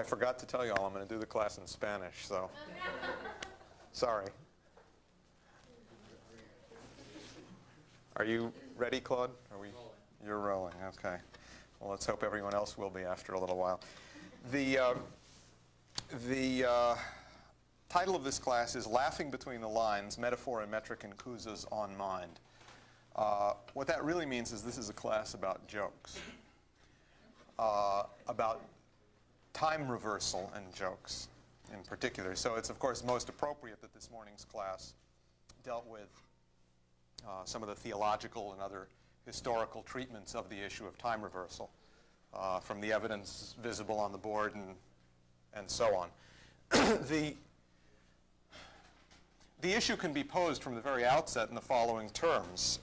forgot to tell you all I'm going to do the class in Spanish, so sorry. Are you ready, Claude? Are we? You're rolling. Okay. Well, let's hope everyone else will be after a little while. The title of this class is Laughing Between the Lines, Metaphor and Metric and Cousa's on Mind. What that really means is this is a class about jokes, about time reversal and jokes in particular. So it's, of course, most appropriate that this morning's class dealt with some of the theological and other historical treatments of the issue of time reversal from the evidence visible on the board and so on. The issue can be posed from the very outset in the following terms.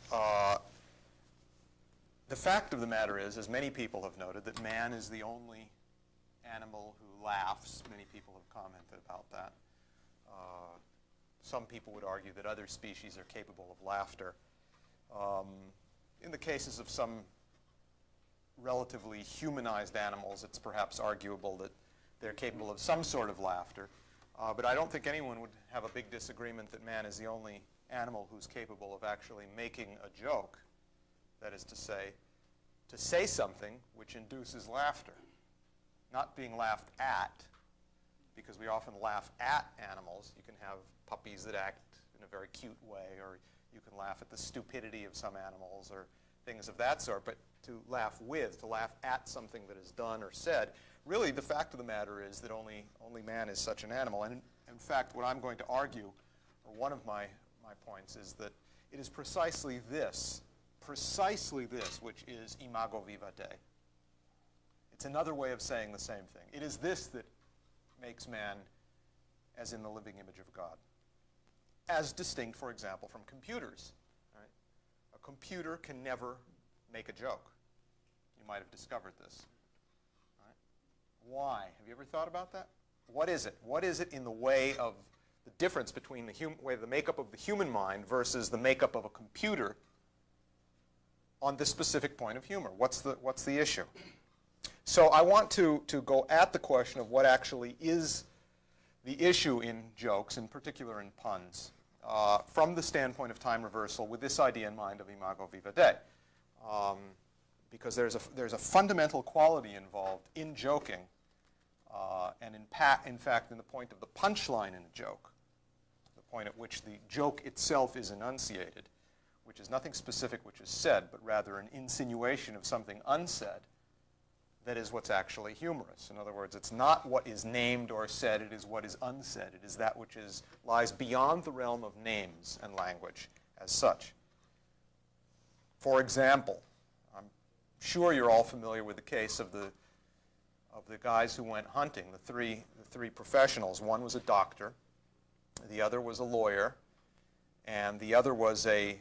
The fact of the matter is, as many people have noted, that man is the only animal who laughs. Many people have commented about that. Some people would argue that other species are capable of laughter. In the cases of some relatively humanized animals, it's perhaps arguable that they're capable of some sort of laughter. But I don't think anyone would have a big disagreement that man is the only animal who's capable of actually making a joke. That is to say something which induces laughter. Not being laughed at, because we often laugh at animals. You can have puppies that act in a very cute way, or you can laugh at the stupidity of some animals, or things of that sort. But to laugh with, to laugh at something that is done or said, really the fact of the matter is that only man is such an animal. And in fact, what I'm going to argue, or one of my points, is that it is precisely this, which is imago viva Dei. It's another way of saying the same thing. It is this that makes man as in the living image of God, as distinct, for example, from computers. Right? A computer can never make a joke. You might have discovered this. Right? Why? Have you ever thought about that? What is it? What is it in the way of the difference between the makeup of the human mind versus the makeup of a computer on this specific point of humor? What's the issue? So I want to go at the question of what actually is the issue in jokes, in particular in puns, from the standpoint of time reversal with this idea in mind of imago viva Dei. Because there's a fundamental quality involved in joking, and in fact in the point of the punchline in a joke, the point at which the joke itself is enunciated, which is nothing specific which is said, but rather an insinuation of something unsaid. That is what's actually humorous. In other words, it's not what is named or said, it is what is unsaid. It is that which lies beyond the realm of names and language as such. For example, I'm sure you're all familiar with the case of the guys who went hunting, the three professionals. One was a doctor, the other was a lawyer, and the other was a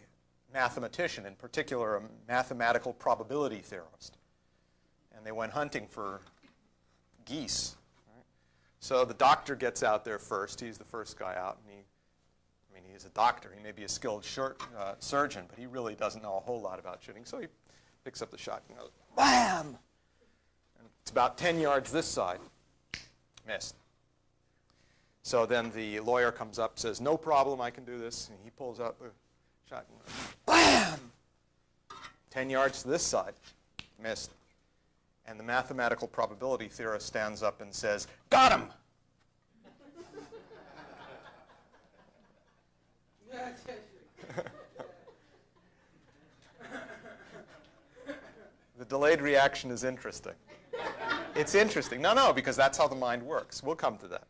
mathematician, in particular a mathematical probability theorist. And they went hunting for geese. Right? So the doctor gets out there first. He's the first guy out. And he's a doctor. He may be a skilled surgeon, but he really doesn't know a whole lot about shooting. So he picks up the shot and goes, bam! And it's about 10 yards this side. Missed. So then the lawyer comes up, says, no problem, I can do this. And he pulls out the shot and goes, bam! 10 yards to this side. Missed. And the mathematical probability theorist stands up and says, got him! The delayed reaction is interesting. It's interesting. No, because that's how the mind works. We'll come to that.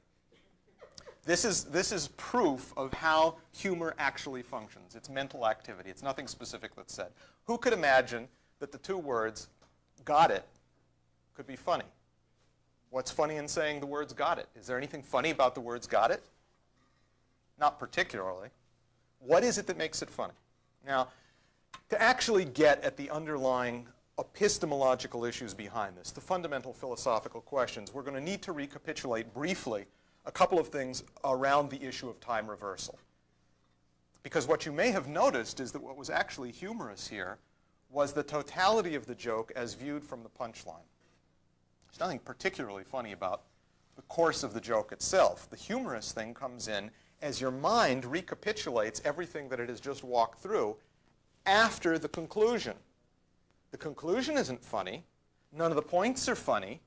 This is proof of how humor actually functions. It's mental activity. It's nothing specific that's said. Who could imagine that the two words, got it, could be funny? What's funny in saying the words got it? Is there anything funny about the words got it? Not particularly. What is it that makes it funny? Now, to actually get at the underlying epistemological issues behind this, the fundamental philosophical questions, we're going to need to recapitulate briefly a couple of things around the issue of time reversal. Because what you may have noticed is that what was actually humorous here was the totality of the joke as viewed from the punchline. There's nothing particularly funny about the course of the joke itself. The humorous thing comes in as your mind recapitulates everything that it has just walked through after the conclusion. The conclusion isn't funny. None of the points are funny.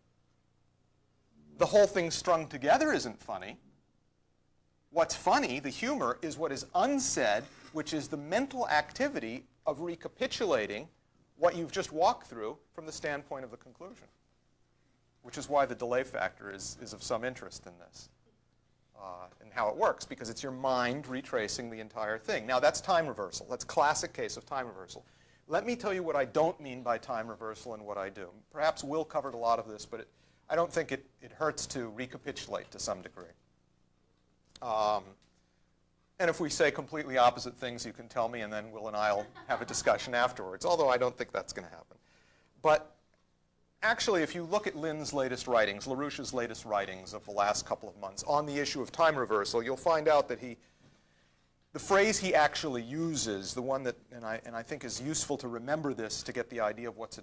The whole thing strung together isn't funny. What's funny, the humor, is what is unsaid, which is the mental activity of recapitulating what you've just walked through from the standpoint of the conclusion, which is why the delay factor is of some interest in this and how it works, because it's your mind retracing the entire thing. Now, that's time reversal. That's a classic case of time reversal. Let me tell you what I don't mean by time reversal and what I do. Perhaps Will covered a lot of this, but I don't think it hurts to recapitulate to some degree. And if we say completely opposite things, you can tell me, and then Will and I will have a discussion afterwards, although I don't think that's going to happen. But actually, if you look at Lynn's latest writings, LaRouche's latest writings of the last couple of months on the issue of time reversal, you'll find out that the phrase he actually uses, the one that, and I think is useful to remember this to get the idea of what's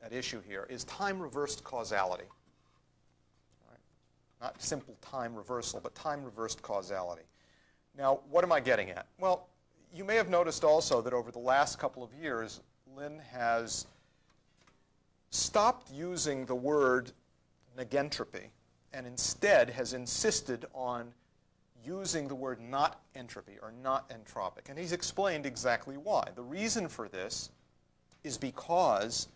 at issue here, is time-reversed causality. Not simple time reversal, but time-reversed causality. Now, what am I getting at? Well, you may have noticed also that over the last couple of years, Lynn has stopped using the word negentropy and instead has insisted on using the word not entropy or not entropic. And he's explained exactly why. The reason for this is because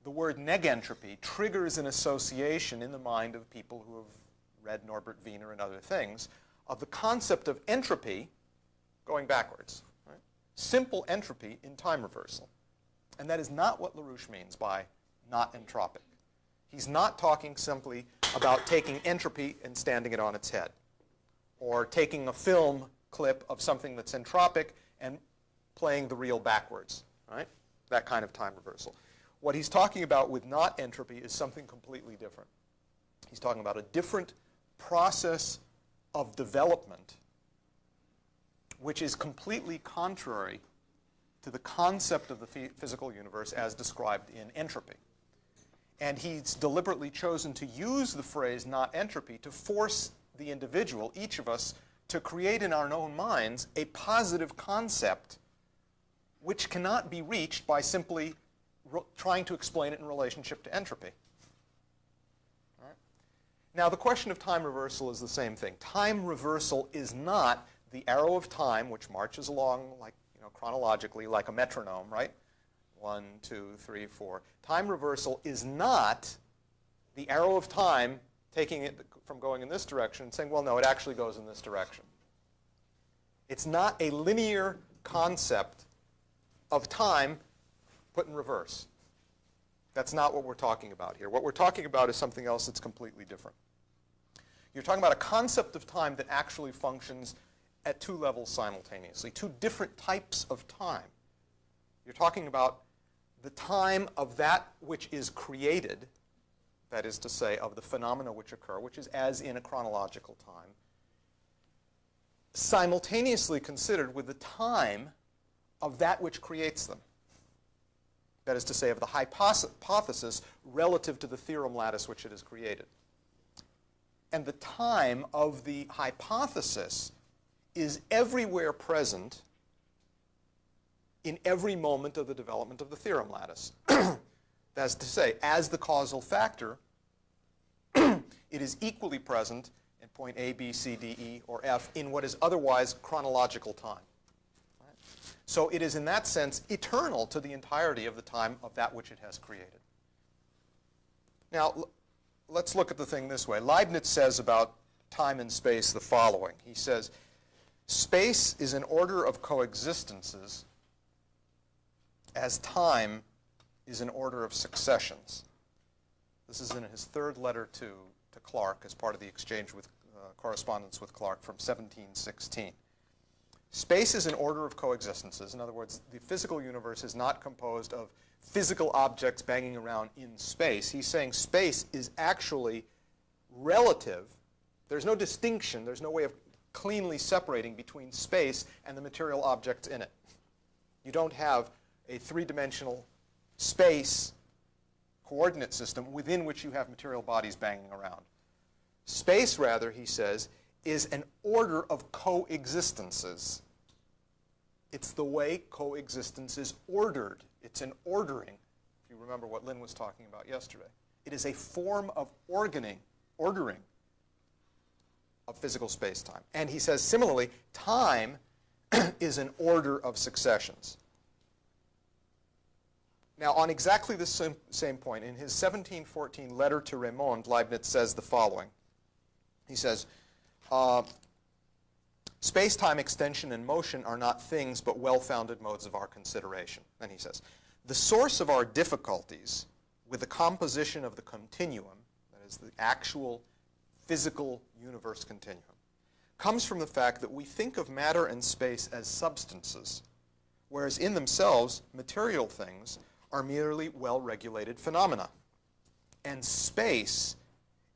the word negentropy triggers an association in the mind of people who have read Norbert Wiener and other things of the concept of entropy going backwards. Right? Simple entropy in time reversal. And that is not what LaRouche means by not entropic. He's not talking simply about taking entropy and standing it on its head, or taking a film clip of something that's entropic and playing the reel backwards. Right? That kind of time reversal. What he's talking about with not entropy is something completely different. He's talking about a different process of development which is completely contrary to the concept of the physical universe as described in entropy. And he's deliberately chosen to use the phrase not entropy to force the individual, each of us, to create in our own minds a positive concept which cannot be reached by simply trying to explain it in relationship to entropy. All right? Now, the question of time reversal is the same thing. Time reversal is not the arrow of time which marches along like, chronologically like a metronome, right? 1, 2, 3, 4. Time reversal is not the arrow of time taking it from going in this direction and saying, well, no, it actually goes in this direction. It's not a linear concept of time put in reverse. That's not what we're talking about here. What we're talking about is something else that's completely different. You're talking about a concept of time that actually functions at two levels simultaneously, two different types of time. You're talking about the time of that which is created, that is to say, of the phenomena which occur, which is as in a chronological time, simultaneously considered with the time of that which creates them. That is to say, of the hypothesis relative to the theorem lattice which it has created. And the time of the hypothesis is everywhere present in every moment of the development of the theorem lattice. That's to say, as the causal factor, it is equally present in point A, B, C, D, E, or F in what is otherwise chronological time. Right? So it is in that sense eternal to the entirety of the time of that which it has created. Now, let's look at the thing this way. Leibniz says about time and space the following. He says, space is an order of coexistences as time is an order of successions. This is in his third letter to Clarke as part of the exchange with correspondence with Clarke from 1716. Space is an order of coexistences. In other words, the physical universe is not composed of physical objects banging around in space. He's saying space is actually relative. There's no distinction. There's no way of cleanly separating between space and the material objects in it. You don't have a three-dimensional space coordinate system within which you have material bodies banging around. Space, rather, he says, is an order of coexistences. It's the way coexistence is ordered. It's an ordering. If you remember what Lynn was talking about yesterday. It is a form of ordering of physical space-time. And he says, similarly, time is an order of successions. Now, on exactly the same point, in his 1714 letter to Raymond, Leibniz says the following. He says, space-time extension and motion are not things but well-founded modes of our consideration. Then he says, the source of our difficulties with the composition of the continuum, that is the actual physical universe continuum, comes from the fact that we think of matter and space as substances, whereas in themselves, material things are merely well-regulated phenomena. And space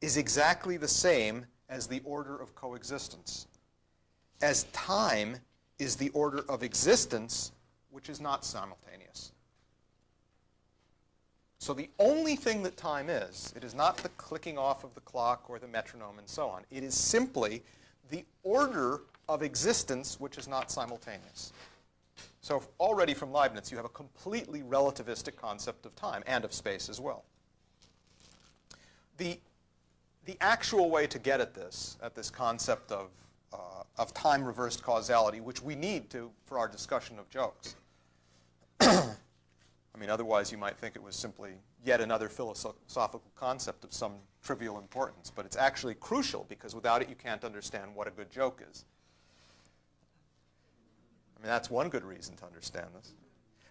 is exactly the same as the order of coexistence, as time is the order of existence, which is not simultaneous. So the only thing that time is, it is not the clicking off of the clock or the metronome and so on. It is simply the order of existence, which is not simultaneous. So already from Leibniz, you have a completely relativistic concept of time and of space as well. The actual way to get at this concept of time-reversed causality, which we need for our discussion of jokes. I mean, otherwise you might think it was simply yet another philosophical concept of some trivial importance. But it's actually crucial, because without it you can't understand what a good joke is. I mean, that's one good reason to understand this.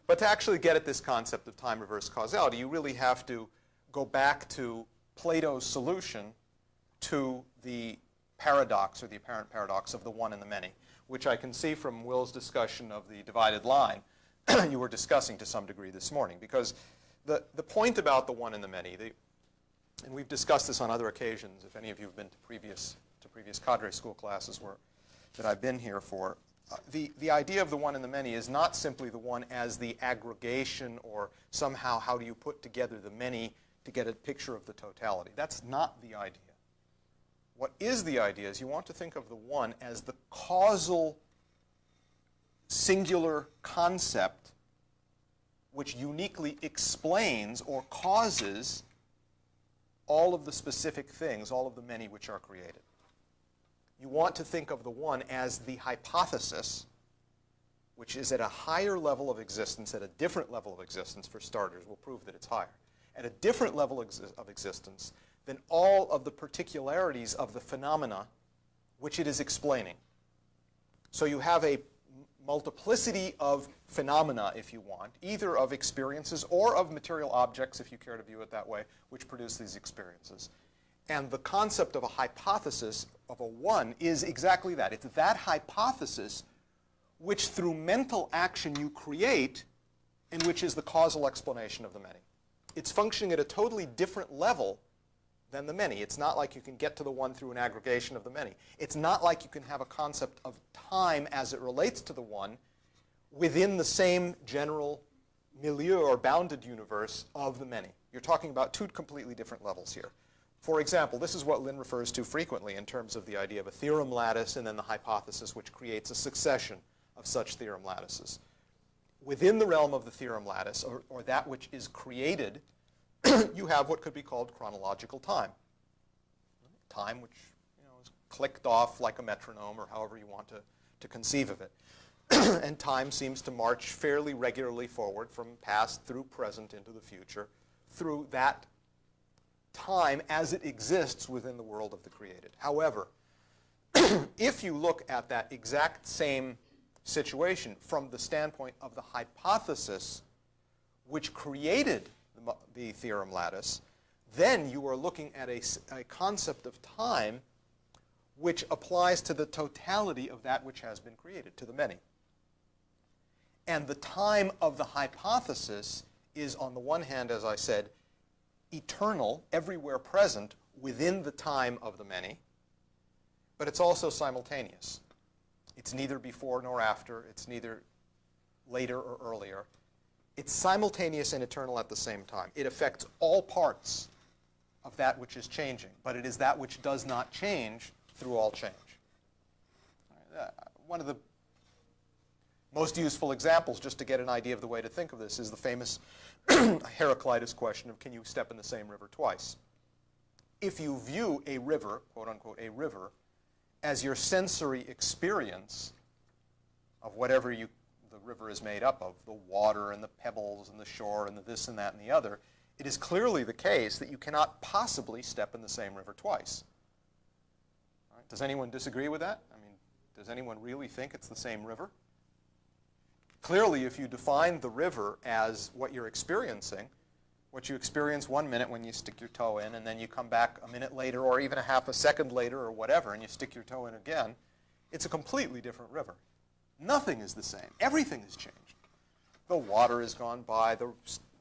But to actually get at this concept of time-reversed causality, you really have to go back to Plato's solution to the paradox, or the apparent paradox, of the one and the many, which I can see from Will's discussion of the divided line you were discussing to some degree this morning. Because the point about the one and the many, and we've discussed this on other occasions, if any of you have been to previous cadre school classes that I've been here for, the idea of the one and the many is not simply the one as the aggregation, or somehow how do you put together the many to get a picture of the totality. That's not the idea. What is the idea is you want to think of the one as the causal singular concept which uniquely explains or causes all of the specific things, all of the many which are created. You want to think of the one as the hypothesis, which is at a higher level of existence, at a different level of existence, for starters. We'll prove that it's higher. At a different level of existence than all of the particularities of the phenomena which it is explaining. So you have a multiplicity of phenomena, if you want, either of experiences or of material objects, if you care to view it that way, which produce these experiences. And the concept of a hypothesis, of a one, is exactly that. It's that hypothesis which, through mental action, you create, and which is the causal explanation of the many. It's functioning at a totally different level than the many. It's not like you can get to the one through an aggregation of the many. It's not like you can have a concept of time as it relates to the one within the same general milieu or bounded universe of the many. You're talking about two completely different levels here. For example, this is what Lynn refers to frequently in terms of the idea of a theorem lattice and then the hypothesis which creates a succession of such theorem lattices. Within the realm of the theorem lattice, or that which is created, you have what could be called chronological time. Time which is clicked off like a metronome, or however you want to conceive of it. And time seems to march fairly regularly forward from past through present into the future through that time as it exists within the world of the created. However, if you look at that exact same situation from the standpoint of the hypothesis which created the theorem lattice, then you are looking at a concept of time which applies to the totality of that which has been created, to the many. And the time of the hypothesis is, on the one hand, as I said, eternal, everywhere present within the time of the many, but it's also simultaneous. It's neither before nor after. It's neither later or earlier. It's simultaneous and eternal at the same time. It affects all parts of that which is changing, but it is that which does not change through all change. One of the most useful examples, just to get an idea of the way to think of this, is the famous Heraclitus question of, can you step in the same river twice? If you view a river, quote unquote, a river, as your sensory experience of whatever the river is made up of, the water and the pebbles and the shore and the this and that and the other, it is clearly the case that you cannot possibly step in the same river twice. Right? Does anyone disagree with that? I mean, does anyone really think it's the same river? Clearly, if you define the river as what you're experiencing, what you experience 1 minute when you stick your toe in, and then you come back a minute later or even a half a second later or whatever, and you stick your toe in again, it's a completely different river. Nothing is the same. Everything has changed. The water has gone by, the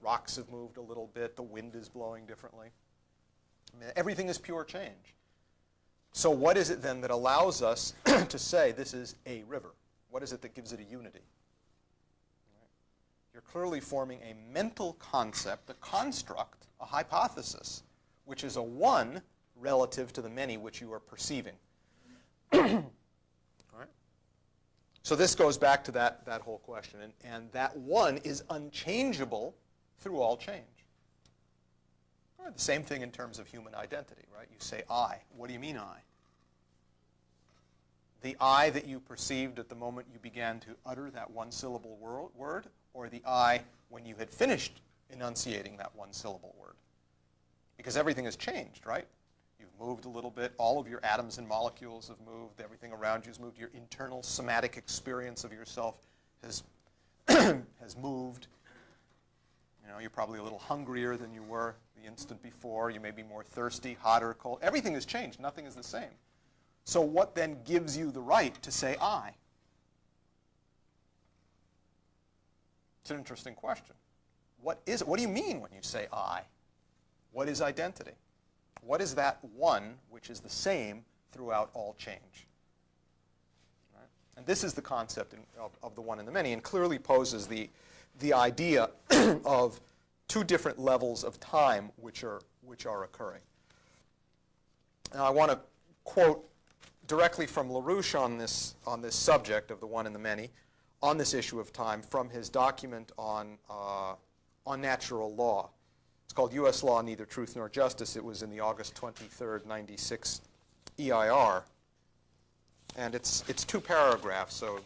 rocks have moved a little bit, the wind is blowing differently. I mean, everything is pure change. So what is it then that allows us to say this is a river? What is it that gives it a unity? You're clearly forming a mental concept, a construct, a hypothesis, which is a one relative to the many which you are perceiving. All right? So this goes back to that whole question. And that one is unchangeable through all change. All right, the same thing in terms of human identity, right? You say I. What do you mean I? The I that you perceived at the moment you began to utter that one-syllable word, or the I when you had finished enunciating that one-syllable word? Because everything has changed, right? You've moved a little bit. All of your atoms and molecules have moved. Everything around you has moved. Your internal somatic experience of yourself has, has moved. You know, you're probably a little hungrier than you were the instant before. You may be more thirsty, hotter, cold. Everything has changed. Nothing is the same. So what then gives you the right to say I? It's an interesting question. What is it? What do you mean when you say I? What is identity? What is that one which is the same throughout all change? Right? And this is the concept of the one and the many, and clearly poses the idea of two different levels of time which are occurring. Now I want to quote directly from LaRouche on this subject of the one and the many, on this issue of time, from his document on natural law. It's called U.S. Law, Neither Truth Nor Justice. It was in the August 23rd, 96 EIR. And it's 2 paragraphs, so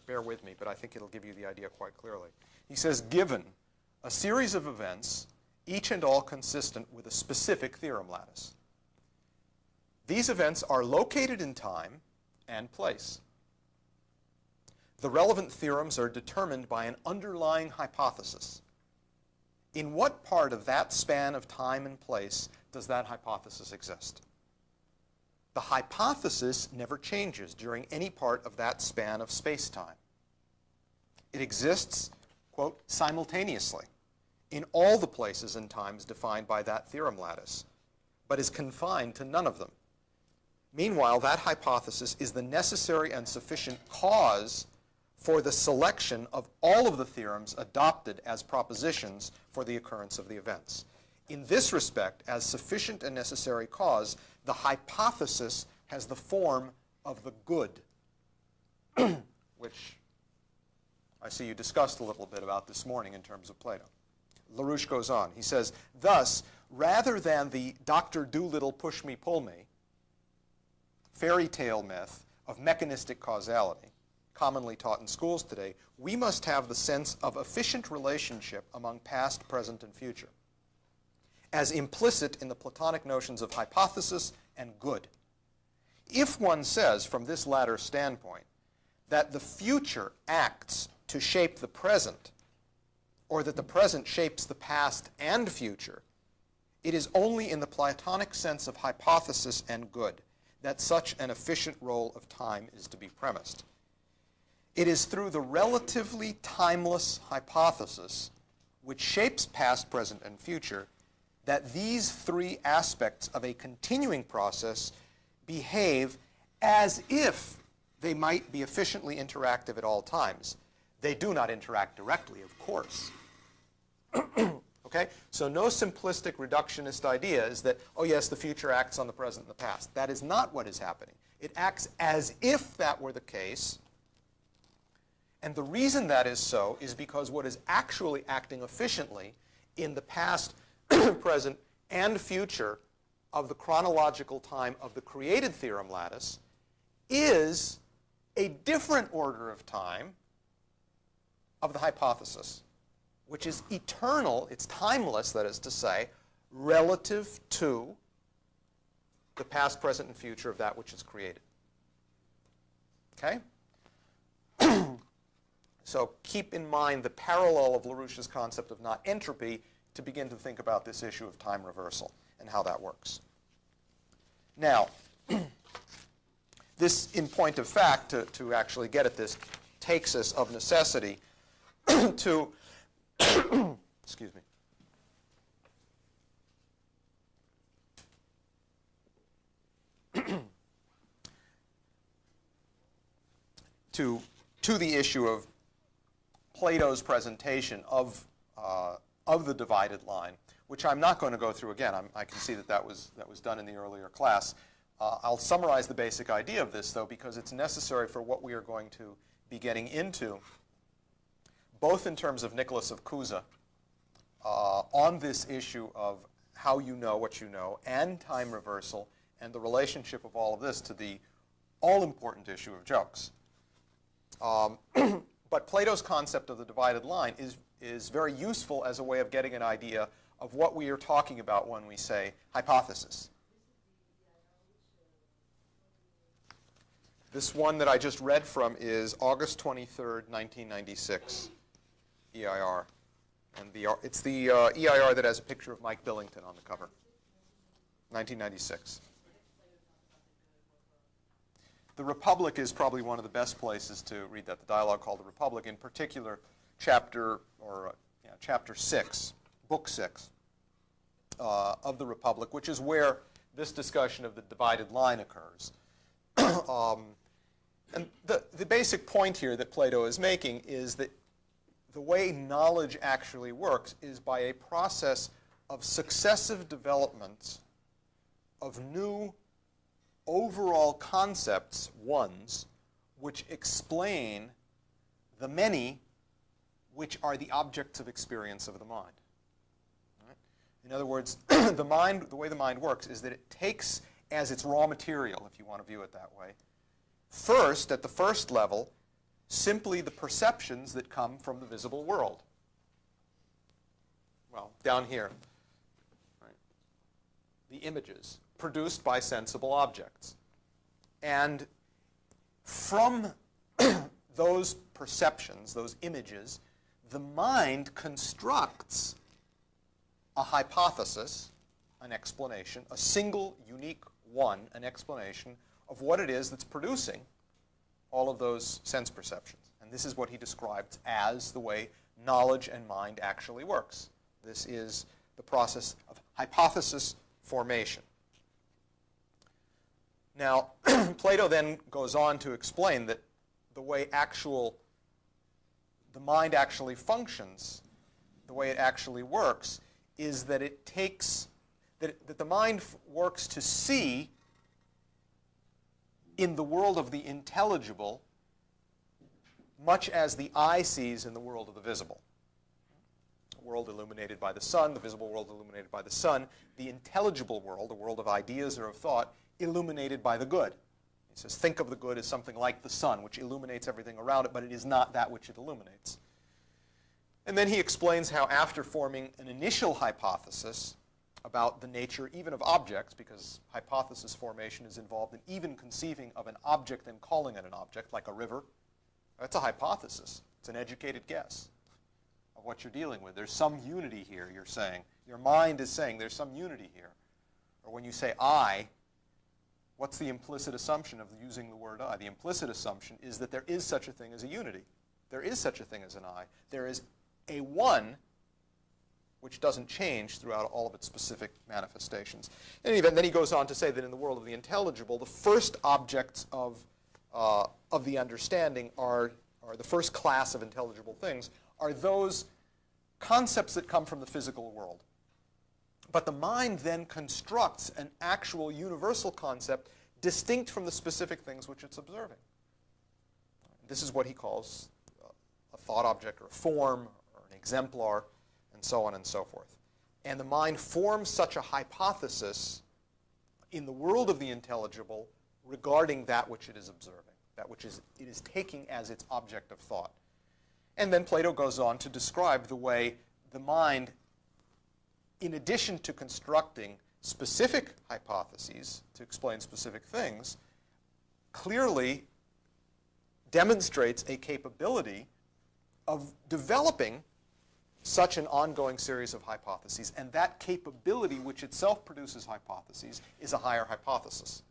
bear with me, but I think it'll give you the idea quite clearly. He says, given a series of events, each and all consistent with a specific theorem lattice, these events are located in time and place. The relevant theorems are determined by an underlying hypothesis. In what part of that span of time and place does that hypothesis exist? The hypothesis never changes during any part of that span of space-time. It exists, quote, simultaneously in all the places and times defined by that theorem lattice, but is confined to none of them. Meanwhile, that hypothesis is the necessary and sufficient cause for the selection of all of the theorems adopted as propositions for the occurrence of the events. In this respect, as sufficient and necessary cause, the hypothesis has the form of the good, which I see you discussed a little bit about this morning in terms of Plato. LaRouche goes on. He says, thus, rather than the Dr. Dolittle push-me-pull-me fairy tale myth of mechanistic causality, commonly taught in schools today, we must have the sense of efficient relationship among past, present, and future, as implicit in the Platonic notions of hypothesis and good. If one says, from this latter standpoint, that the future acts to shape the present, or that the present shapes the past and future, it is only in the Platonic sense of hypothesis and good that such an efficient role of time is to be premised. It is through the relatively timeless hypothesis, which shapes past, present, and future, that these 3 aspects of a continuing process behave as if they might be efficiently interactive at all times. They do not interact directly, of course. Okay, Okay? So no simplistic reductionist idea is that, oh yes, the future acts on the present and the past. That is not what is happening. It acts as if that were the case. And the reason that is so is because what is actually acting efficiently in the past, present, and future of the chronological time of the created theorem lattice is a different order of time of the hypothesis, which is eternal, it's timeless, that is to say, relative to the past, present, and future of that which is created. Okay? So keep in mind the parallel of LaRouche's concept of not entropy to begin to think about this issue of time reversal and how that works. Now, this, in point of fact, to actually get at this, takes us of necessity to, excuse me, to the issue of Plato's presentation of the divided line, which I'm not going to go through again. I can see that was done in the earlier class. I'll summarize the basic idea of this, though, because it's necessary for what we are going to be getting into, both in terms of Nicholas of Cusa, on this issue of how you know what you know, and time reversal, and the relationship of all of this to the all-important issue of jokes. But Plato's concept of the divided line is very useful as a way of getting an idea of what we are talking about when we say hypothesis. This one that I just read from is August 23rd, 1996, EIR. And it's the EIR that has a picture of Mike Billington on the cover, 1996. The Republic is probably one of the best places to read that. The dialogue called The Republic, in particular, chapter 6, book 6 of The Republic, which is where this discussion of the divided line occurs. And the basic point here that Plato is making is that the way knowledge actually works is by a process of successive developments of new overall concepts, ones, which explain the many which are the objects of experience of the mind. Right? In other words, the way the mind works is that it takes as its raw material, if you want to view it that way, first, at the first level, simply the perceptions that come from the visible world. Well, down here, right? The images produced by sensible objects. And from those perceptions, those images, the mind constructs a hypothesis, an explanation, a single, unique one, an explanation of what it is that's producing all of those sense perceptions. And this is what he describes as the way knowledge and mind actually works. This is the process of hypothesis formation. Now, Plato then goes on to explain that the way the mind actually functions, the way it actually works, is that it takes, that the mind works to see in the world of the intelligible much as the eye sees in the world of the visible. The world illuminated by the sun, the visible world illuminated by the sun, the intelligible world, the world of ideas or of thought, illuminated by the good. He says, think of the good as something like the sun, which illuminates everything around it, but it is not that which it illuminates. And then he explains how after forming an initial hypothesis about the nature even of objects, because hypothesis formation is involved in even conceiving of an object and calling it an object, like a river. That's a hypothesis. It's an educated guess of what you're dealing with. There's some unity here, you're saying. Your mind is saying there's some unity here. Or when you say I, what's the implicit assumption of using the word I? The implicit assumption is that there is such a thing as a unity. There is such a thing as an I. There is a one which doesn't change throughout all of its specific manifestations. In any event, then he goes on to say that in the world of the intelligible, the first objects of the understanding are the first class of intelligible things, are those concepts that come from the physical world. But the mind then constructs an actual universal concept distinct from the specific things which it's observing. This is what he calls a thought object or a form or an exemplar, and so on and so forth. And the mind forms such a hypothesis in the world of the intelligible regarding that which it is observing, that which it is taking as its object of thought. And then Plato goes on to describe the way the mind, in addition to constructing specific hypotheses to explain specific things, clearly demonstrates a capability of developing such an ongoing series of hypotheses. And that capability, which itself produces hypotheses, is a higher hypothesis.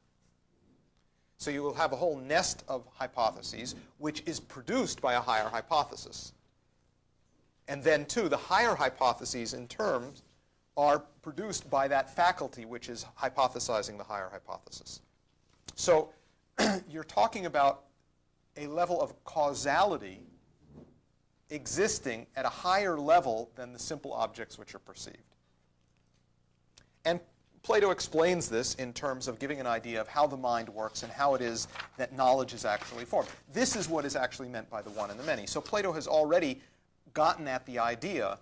So you will have a whole nest of hypotheses, which is produced by a higher hypothesis. And then, too, the higher hypotheses, in terms, are produced by that faculty which is hypothesizing the higher hypothesis. So you're talking about a level of causality existing at a higher level than the simple objects which are perceived. And Plato explains this in terms of giving an idea of how the mind works and how it is that knowledge is actually formed. This is what is actually meant by the one and the many. So Plato has already gotten at the idea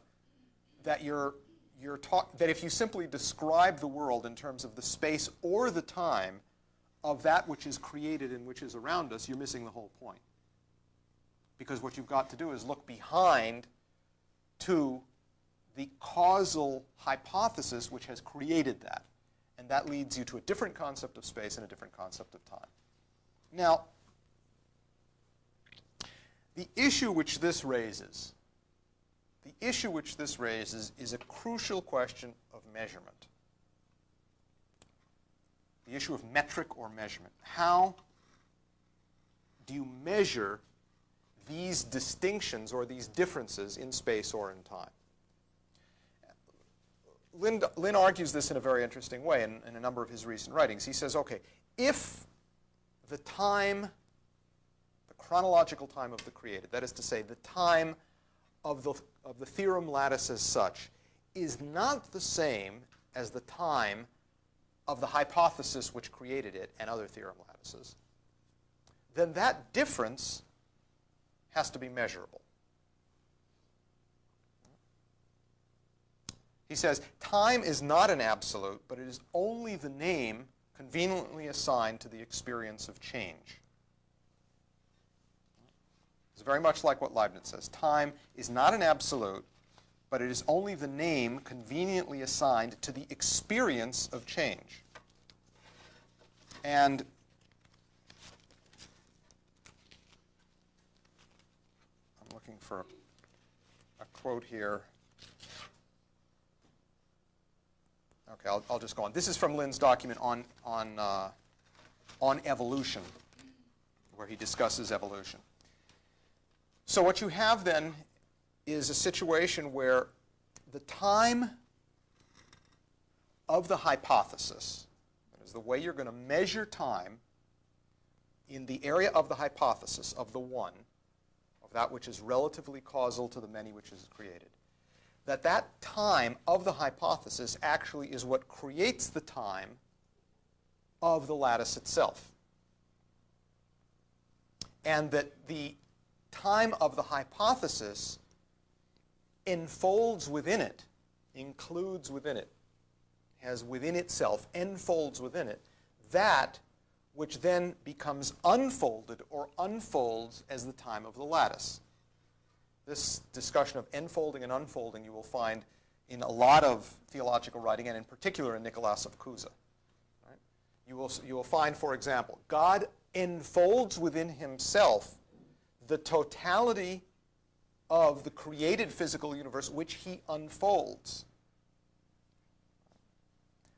that that if you simply describe the world in terms of the space or the time of that which is created and which is around us, you're missing the whole point. Because what you've got to do is look behind to the causal hypothesis which has created that. And that leads you to a different concept of space and a different concept of time. Now, the issue which this raises is a crucial question of measurement. The issue of metric or measurement. How do you measure these distinctions or these differences in space or in time? Lynn argues this in a very interesting way in a number of his recent writings. He says, okay, if the time, the chronological time of the created, that is to say, the time of the theorem lattice as such, is not the same as the time of the hypothesis which created it and other theorem lattices, then that difference has to be measurable. He says, time is not an absolute, but it is only the name conveniently assigned to the experience of change. It's very much like what Leibniz says. Time is not an absolute, but it is only the name conveniently assigned to the experience of change. And I'm looking for a quote here. Okay, I'll just go on. This is from Lynn's document on evolution, where he discusses evolution. So what you have then is a situation where the time of the hypothesis, that is the way you're going to measure time in the area of the hypothesis, of the one, of that which is relatively causal to the many which is created, that time of the hypothesis actually is what creates the time of the lattice itself. And that the time of the hypothesis enfolds within it, includes within it, has within itself, enfolds within it, that which then becomes unfolded or unfolds as the time of the lattice. This discussion of enfolding and unfolding you will find in a lot of theological writing, and in particular in Nicholas of Cusa. Right? You will find, for example, God enfolds within himself the totality of the created physical universe which he unfolds.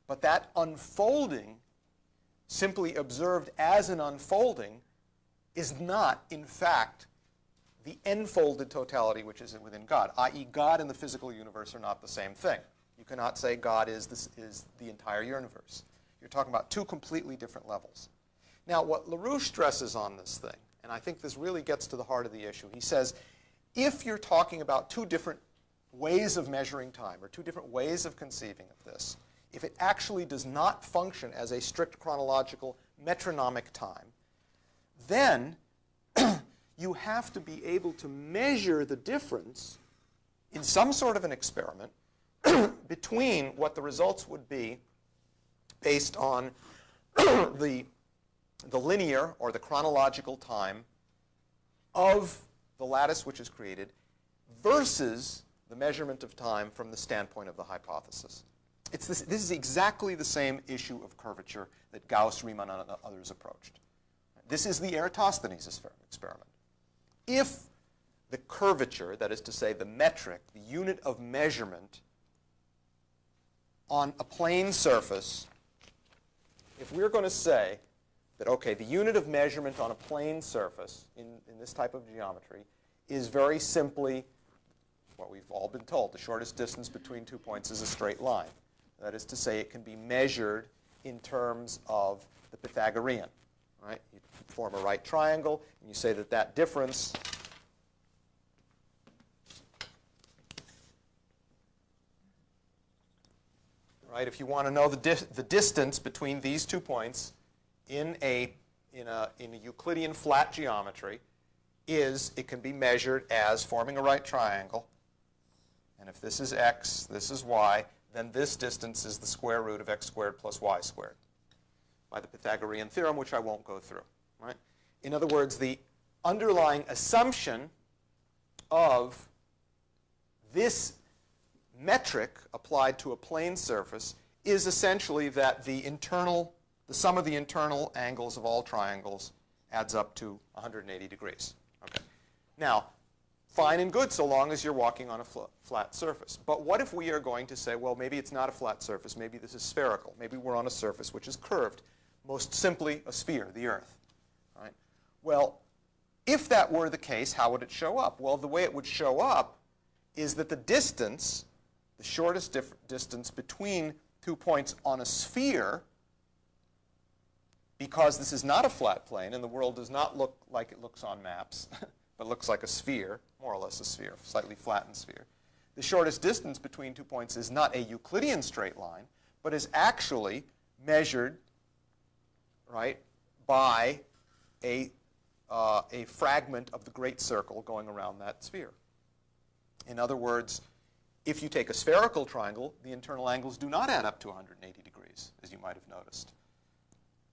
But that unfolding, simply observed as an unfolding, is not, in fact, the enfolded totality which is within God, i.e. God and the physical universe are not the same thing. You cannot say God is the entire universe. You're talking about two completely different levels. Now, what LaRouche stresses on this thing, and I think this really gets to the heart of the issue, he says, if you're talking about two different ways of measuring time, or two different ways of conceiving of this, if it actually does not function as a strict chronological metronomic time, then you have to be able to measure the difference in some sort of an experiment between what the results would be based on the linear or the chronological time of the lattice which is created versus the measurement of time from the standpoint of the hypothesis. This is exactly the same issue of curvature that Gauss, Riemann, and others approached. This is the Eratosthenes experiment. If the curvature, that is to say the metric, the unit of measurement on a plane surface, if we're going to say that, okay, the unit of measurement on a plane surface in this type of geometry is very simply what we've all been told. The shortest distance between 2 points is a straight line. That is to say, it can be measured in terms of the Pythagorean. Right? You form a right triangle, and you say that that difference right, if you want to know the distance between these 2 points in a Euclidean flat geometry, it can be measured as forming a right triangle. And if this is x, this is y, then this distance is the square root of x squared plus y squared by the Pythagorean theorem, which I won't go through. Right? In other words, the underlying assumption of this metric applied to a plane surface is essentially that the sum of the internal angles of all triangles adds up to 180 degrees. Okay. Now, fine and good so long as you're walking on a flat surface. But what if we are going to say, well, maybe it's not a flat surface, maybe this is spherical, maybe we're on a surface which is curved, most simply a sphere, the Earth. Right? Well, if that were the case, how would it show up? Well, the way it would show up is that the distance, the shortest distance between 2 points on a sphere, because this is not a flat plane and the world does not look like it looks on maps, but looks like a sphere, more or less a sphere, slightly flattened sphere. The shortest distance between 2 points is not a Euclidean straight line, but is actually measured, right, by a fragment of the great circle going around that sphere. In other words, if you take a spherical triangle, the internal angles do not add up to 180 degrees, as you might have noticed.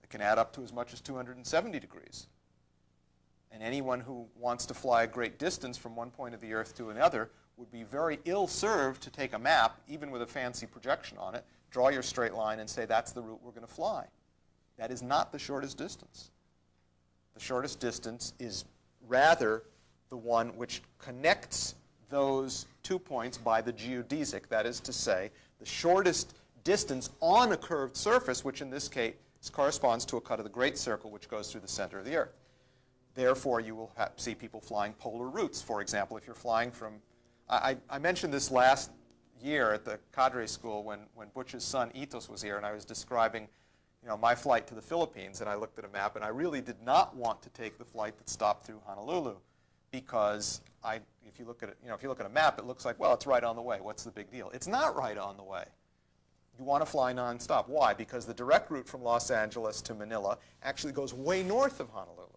It can add up to as much as 270 degrees. And anyone who wants to fly a great distance from one point of the Earth to another would be very ill-served to take a map, even with a fancy projection on it, draw your straight line, and say that's the route we're going to fly. That is not the shortest distance. The shortest distance is rather the one which connects those 2 points by the geodesic, that is to say, the shortest distance on a curved surface, which in this case corresponds to a cut of the great circle which goes through the center of the Earth. Therefore, you will see people flying polar routes. For example, if you're flying from, I mentioned this last year at the Cadre School when Butch's son Itos was here, and I was describing my flight to the Philippines, and I looked at a map, and I really did not want to take the flight that stopped through Honolulu, because if you look at a map, it looks like, well, it's right on the way. What's the big deal? It's not right on the way. You want to fly nonstop. Why? Because the direct route from Los Angeles to Manila actually goes way north of Honolulu.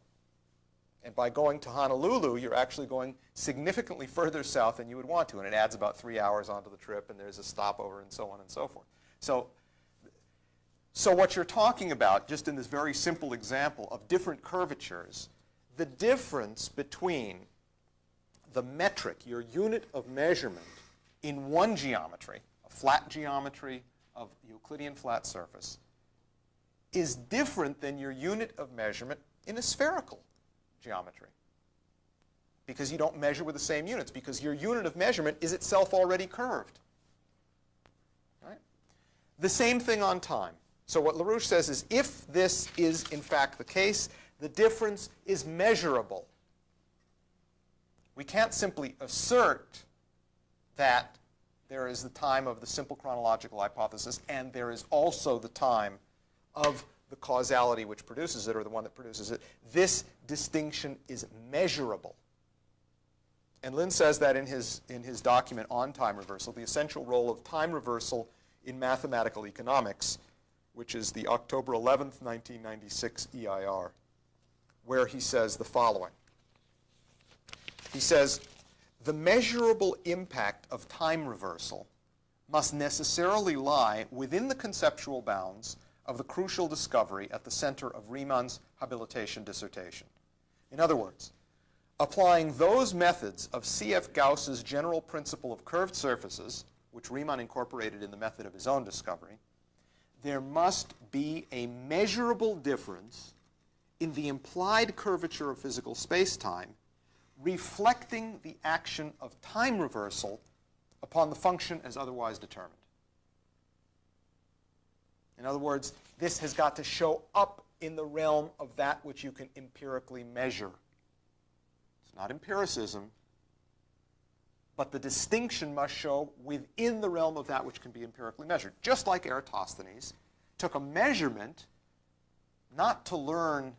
And by going to Honolulu, you're actually going significantly further south than you would want to, and it adds about 3 hours onto the trip, and there's a stopover, and so on and so forth. So what you're talking about, just in this very simple example of different curvatures, the difference between the metric, your unit of measurement, in one geometry, a flat geometry of Euclidean flat surface, is different than your unit of measurement in a spherical geometry. Because you don't measure with the same units, because your unit of measurement is itself already curved. Right? The same thing on time. So what LaRouche says is, if this is in fact the case, the difference is measurable. We can't simply assert that there is the time of the simple chronological hypothesis and there is also the time of the causality which produces it, or the one that produces it. This distinction is measurable. And Lin says that in his document on time reversal, the essential role of time reversal in mathematical economics, which is the October 11th, 1996 EIR, where he says the following. He says, the measurable impact of time reversal must necessarily lie within the conceptual bounds of the crucial discovery at the center of Riemann's habilitation dissertation. In other words, applying those methods of C.F. Gauss's general principle of curved surfaces, which Riemann incorporated in the method of his own discovery, there must be a measurable difference in the implied curvature of physical space-time, reflecting the action of time reversal upon the function as otherwise determined. In other words, this has got to show up in the realm of that which you can empirically measure. It's not empiricism, but the distinction must show within the realm of that which can be empirically measured. Just like Eratosthenes took a measurement not to learn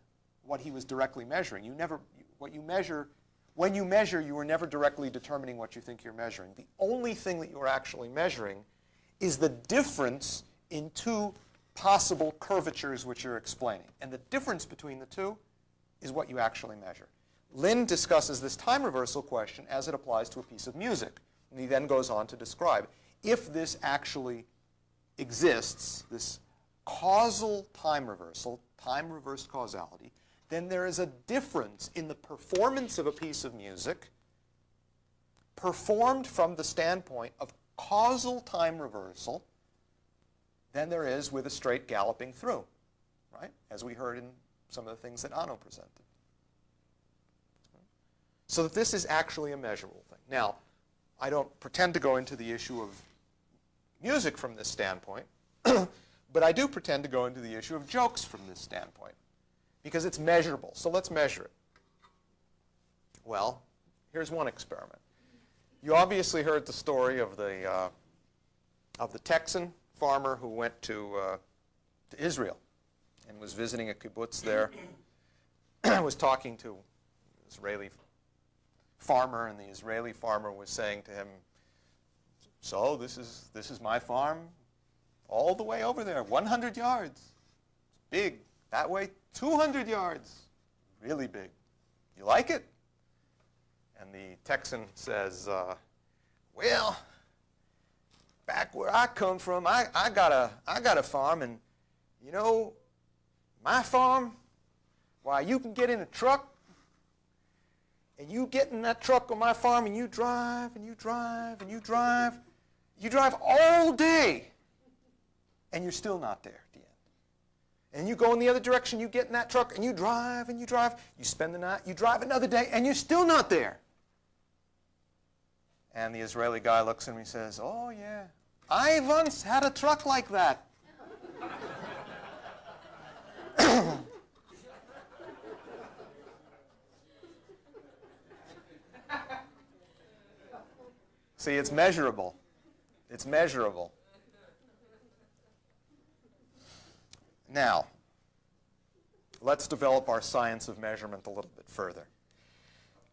what he was directly measuring. When you measure, you are never directly determining what you think you're measuring. The only thing that you are actually measuring is the difference in two possible curvatures which you're explaining. And the difference between the two is what you actually measure. Lin discusses this time reversal question as it applies to a piece of music. And he then goes on to describe, if this actually exists, this causal time reversal, time-reversed causality, then there is a difference in the performance of a piece of music performed from the standpoint of causal time reversal than there is with a straight galloping through, right? As we heard in some of the things that Anno presented. So that this is actually a measurable thing. Now, I don't pretend to go into the issue of music from this standpoint, but I do pretend to go into the issue of jokes from this standpoint, because it's measurable. So let's measure it. Well, here's one experiment. You obviously heard the story of the Texan farmer who went to Israel and was visiting a kibbutz there. Was talking to an Israeli farmer, and the Israeli farmer was saying to him, "So this is my farm, all the way over there, 100 yards. It's big. That way, 200 yards. Really big. You like it?" And the Texan says, "Well, back where I come from, I got a farm, and you know, my farm, why, you can get in a truck, and you get in that truck on my farm, and you drive, and you drive, and you drive. You drive all day, and you're still not there at the end. And you go in the other direction, you get in that truck, and you drive, and you drive. You spend the night, you drive another day, and you're still not there." And the Israeli guy looks at him and he says, "Oh, yeah, I once had a truck like that." See, it's measurable. It's measurable. Now, let's develop our science of measurement a little bit further.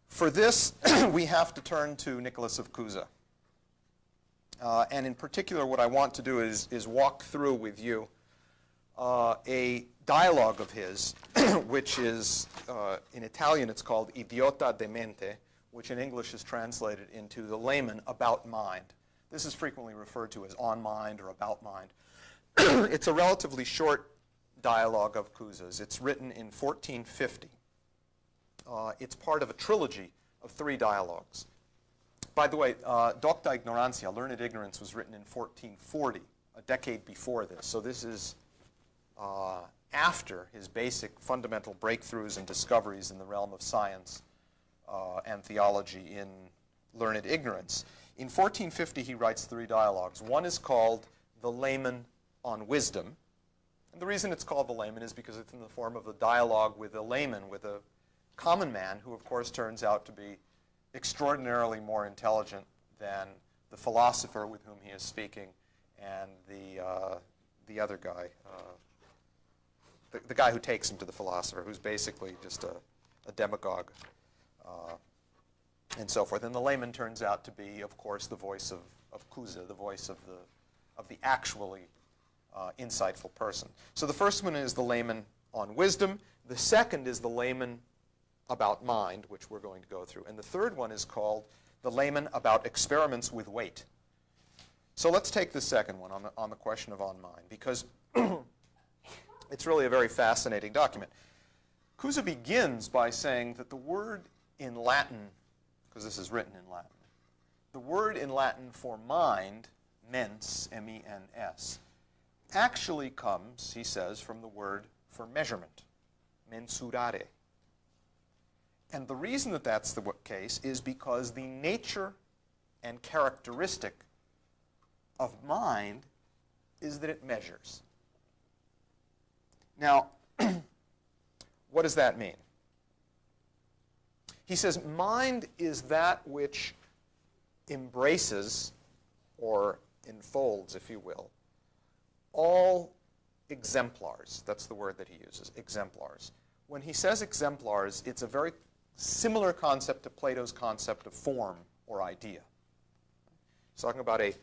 For this, we have to turn to Nicholas of Cusa. And in particular, what I want to do is walk through with you a dialogue of his, which is, in Italian, it's called Idiota de Mente, which in English is translated into the layman about mind. This is frequently referred to as on mind or about mind. It's a relatively short dialogue of Cusa's. It's written in 1450. It's part of a trilogy of 3 dialogues. By the way, Docta Ignorantia, Learned Ignorance, was written in 1440, a decade before this. So this is after his basic fundamental breakthroughs and discoveries in the realm of science and theology in Learned Ignorance. In 1450, he writes 3 dialogues. One is called The Layman on Wisdom. And the reason it's called The Layman is because it's in the form of a dialogue with a layman, with a common man who, of course, turns out to be extraordinarily more intelligent than the philosopher with whom he is speaking and the other guy, the guy who takes him to the philosopher, who's basically just a demagogue. and so forth. And the layman turns out to be, of course, the voice of Cusa, the voice of the actually insightful person. So the first one is the layman on wisdom. The second is the layman about mind, which we're going to go through. And the third one is called the layman about experiments with weight. So let's take the second one on the question of on mind, because it's really a very fascinating document. Cusa begins by saying that the word in Latin, because this is written in Latin, the word in Latin for mind, mens, M-E-N-S, actually comes, he says, from the word for measurement, mensurare. And the reason that that's the case is because the nature and characteristic of mind is that it measures. Now, what does that mean? He says mind is that which embraces, or enfolds, if you will, all exemplars. That's the word that he uses, exemplars. When he says exemplars, it's a very similar concept to Plato's concept of form or idea. He's talking about a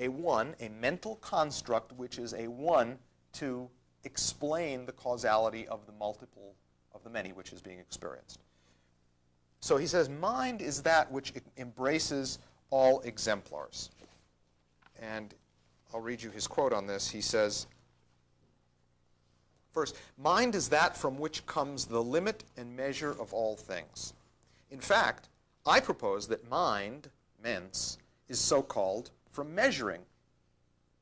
one, a mental construct which is a one to explain the causality of the multiple of the many which is being experienced. So he says mind is that which embraces all exemplars. And I'll read you his quote on this. He says, first, mind is that from which comes the limit and measure of all things. In fact, I propose that mind, mens, is so called from measuring,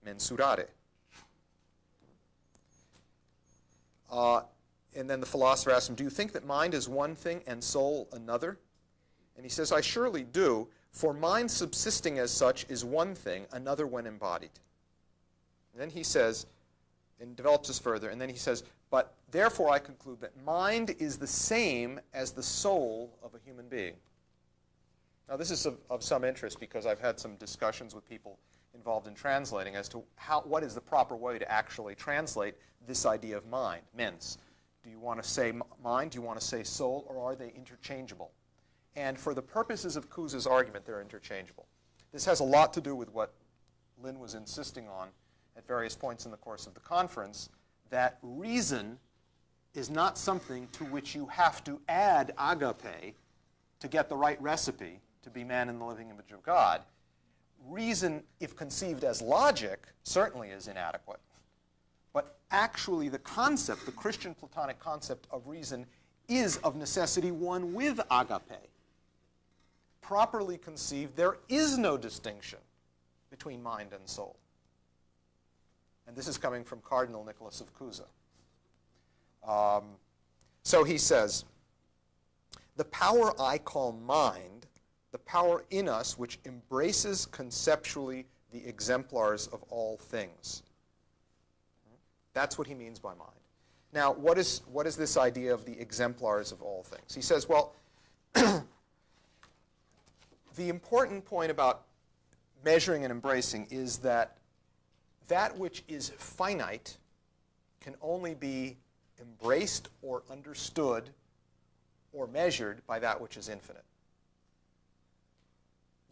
mensurare. And then the philosopher asks him, do you think that mind is one thing and soul another? And he says, I surely do, for mind subsisting as such is one thing, another when embodied. And then he says, and develops this further, and then he says, but therefore I conclude that mind is the same as the soul of a human being. Now this is of some interest because I've had some discussions with people involved in translating as to what is the proper way to actually translate this idea of mind, mens. Do you want to say mind, do you want to say soul, or are they interchangeable? And for the purposes of Cusa's argument, they're interchangeable. This has a lot to do with what Lynn was insisting on at various points in the course of the conference, that reason is not something to which you have to add agape to get the right recipe to be man in the living image of God. Reason, if conceived as logic, certainly is inadequate. But actually the concept, the Christian Platonic concept of reason, is of necessity one with agape. Properly conceived, there is no distinction between mind and soul. And this is coming from Cardinal Nicholas of Cusa. So he says, the power I call mind, the power in us which embraces conceptually the exemplars of all things. That's what he means by mind. Now, what is this idea of the exemplars of all things? He says, well, the important point about measuring and embracing is that which is finite can only be embraced or understood or measured by that which is infinite.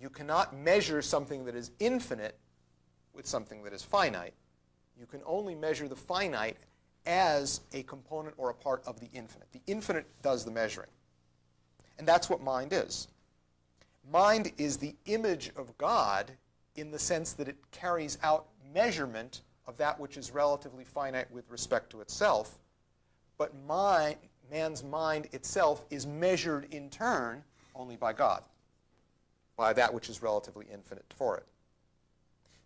You cannot measure something that is infinite with something that is finite. You can only measure the finite as a component or a part of the infinite. The infinite does the measuring. And that's what mind is. Mind is the image of God in the sense that it carries out measurement of that which is relatively finite with respect to itself. But man's mind itself is measured in turn only by God, by that which is relatively infinite for it.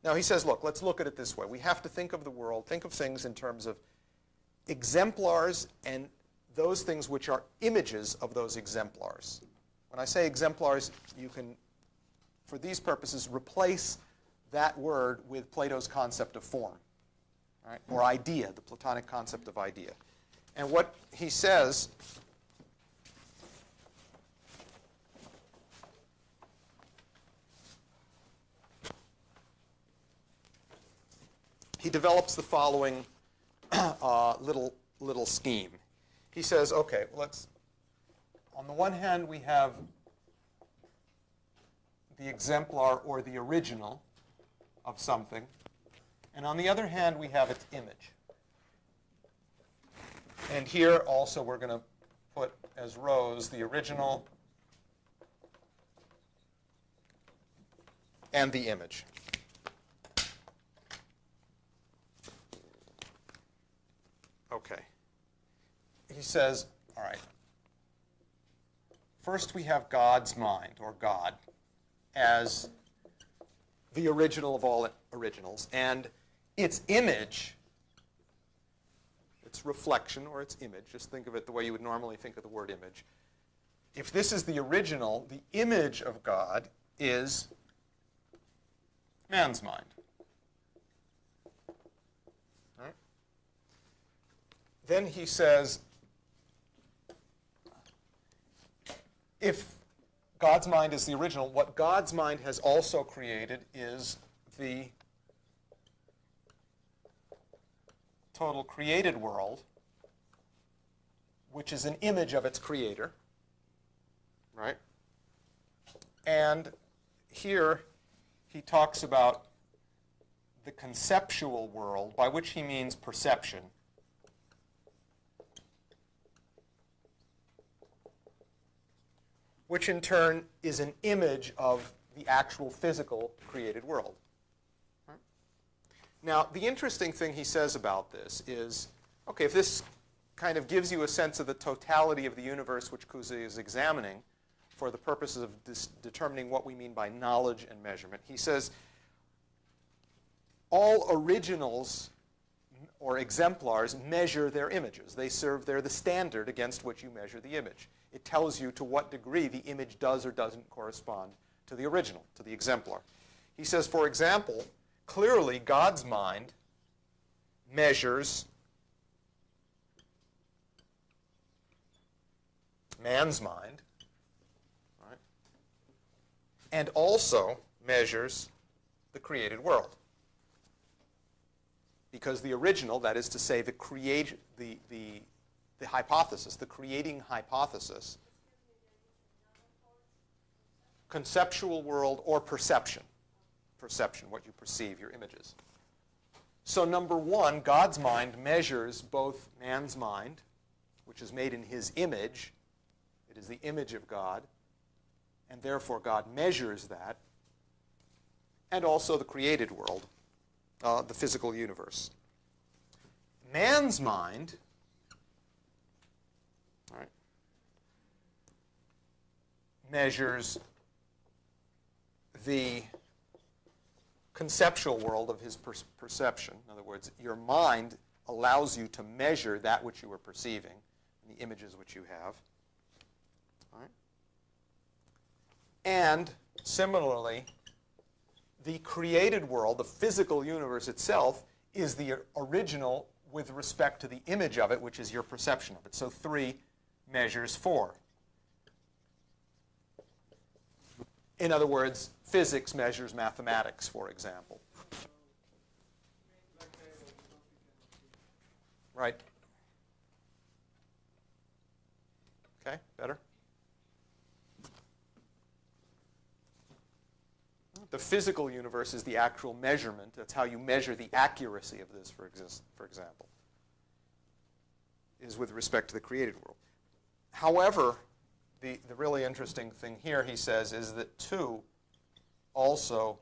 Now he says, look, let's look at it this way. We have to think of the world, think of things in terms of exemplars and those things which are images of those exemplars. When I say exemplars, you can, for these purposes, replace that word with Plato's concept of form, right? Or idea, the Platonic concept of idea. And what he says he develops the following little scheme. He says, okay, let's, on the one hand, we have the exemplar or the original of something. And on the other hand, we have its image. And here also we're going to put as rows the original and the image. Okay. He says, all right, first we have God's mind, or God, as the original of all originals. And its image, its reflection, or its image, just think of it the way you would normally think of the word image. If this is the original, the image of God is man's mind. All right? Then he says, if God's mind is the original, what God's mind has also created is the total created world, which is an image of its creator, right? And here he talks about the conceptual world, by which he means perception. Which in turn is an image of the actual physical created world. Right? Now, the interesting thing he says about this is, okay, if this kind of gives you a sense of the totality of the universe which Cousin is examining for the purposes of determining what we mean by knowledge and measurement, he says all originals or exemplars measure their images. They're the standard against which you measure the image. It tells you to what degree the image does or doesn't correspond to the original, to the exemplar. He says, for example, clearly God's mind measures man's mind, right? And also measures the created world. Because the original, that is to say, the hypothesis, the creating hypothesis, conceptual world or perception. Perception, what you perceive, your images. So number one, God's mind measures both man's mind, which is made in his image. It is the image of God, and therefore God measures that, and also the created world, the physical universe. Man's mind, right, measures the conceptual world of his perception. In other words, your mind allows you to measure that which you are perceiving, the images which you have. All right? And similarly, the created world, the physical universe itself, is the original with respect to the image of it, which is your perception of it. So 3 measures 4. In other words, physics measures mathematics, for example. Right? Okay, better? The physical universe is the actual measurement. That's how you measure the accuracy of this, for example, is with respect to the created world. However, the really interesting thing here, he says, is that 2 also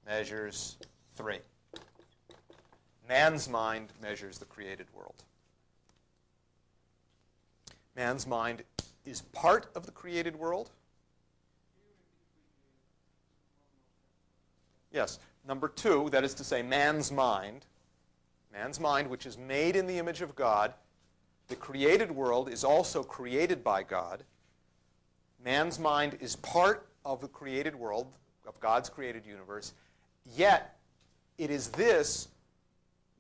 measures 3. Man's mind measures the created world. Man's mind is part of the created world. Yes. Number 2, that is to say, man's mind, which is made in the image of God. The created world is also created by God. Man's mind is part of the created world, of God's created universe, yet it is this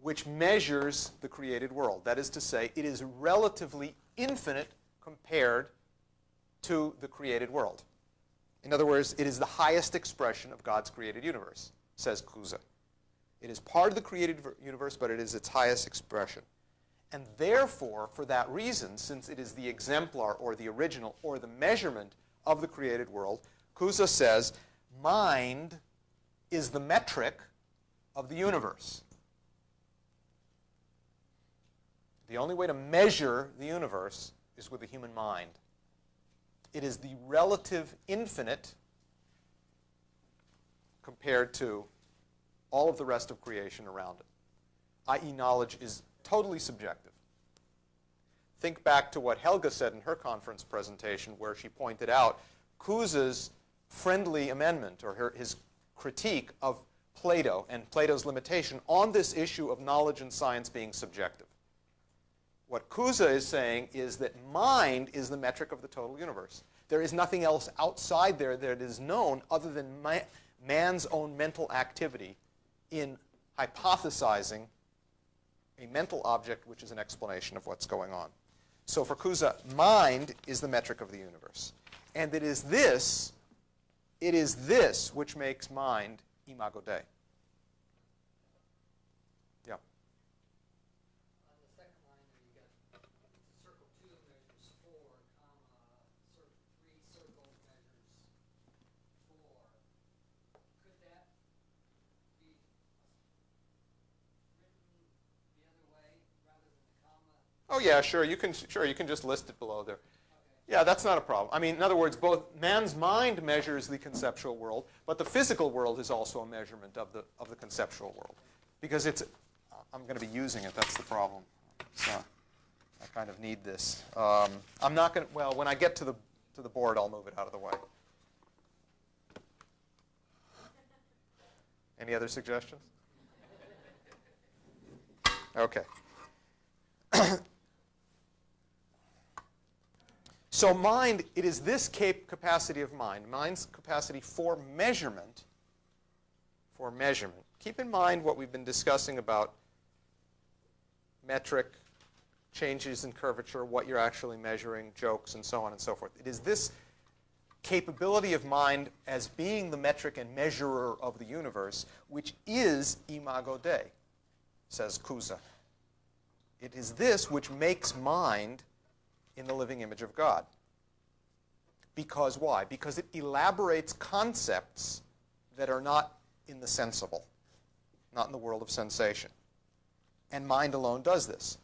which measures the created world. That is to say, it is relatively infinite compared to the created world. In other words, it is the highest expression of God's created universe, says Cousin. It is part of the created universe, but it is its highest expression. And therefore, for that reason, since it is the exemplar or the original or the measurement of the created world, Kuza says mind is the metric of the universe. The only way to measure the universe is with the human mind. It is the relative infinite compared to all of the rest of creation around it, i.e. knowledge is totally subjective. Think back to what Helga said in her conference presentation, where she pointed out Kuza's friendly amendment, or his critique of Plato and Plato's limitation on this issue of knowledge and science being subjective. What Kuza is saying is that mind is the metric of the total universe. There is nothing else outside there that is known other than man's own mental activity in hypothesizing a mental object which is an explanation of what's going on. So for Kuza, mind is the metric of the universe. And it is this which makes mind imago Dei. Yeah. On the second line there, you got circle 2 measures 4, circle 3 circle measures 4. Could that be written the other way rather than the comma? Oh yeah, sure. You can just list it below there. Yeah, that's not a problem. I mean, in other words, both man's mind measures the conceptual world, but the physical world is also a measurement of the conceptual world, because I'm going to be using it. That's the problem. So I kind of need this. I'm not going to. Well, when I get to the board, I'll move it out of the way. Any other suggestions? Okay. So mind, it is this capacity of mind, mind's capacity for measurement. Keep in mind what we've been discussing about metric, changes in curvature, what you're actually measuring, jokes, and so on and so forth. It is this capability of mind as being the metric and measurer of the universe, which is imago Dei, says Kuza. It is this which makes mind in the living image of God. Because why? Because it elaborates concepts that are not in the sensible, not in the world of sensation. And mind alone does this.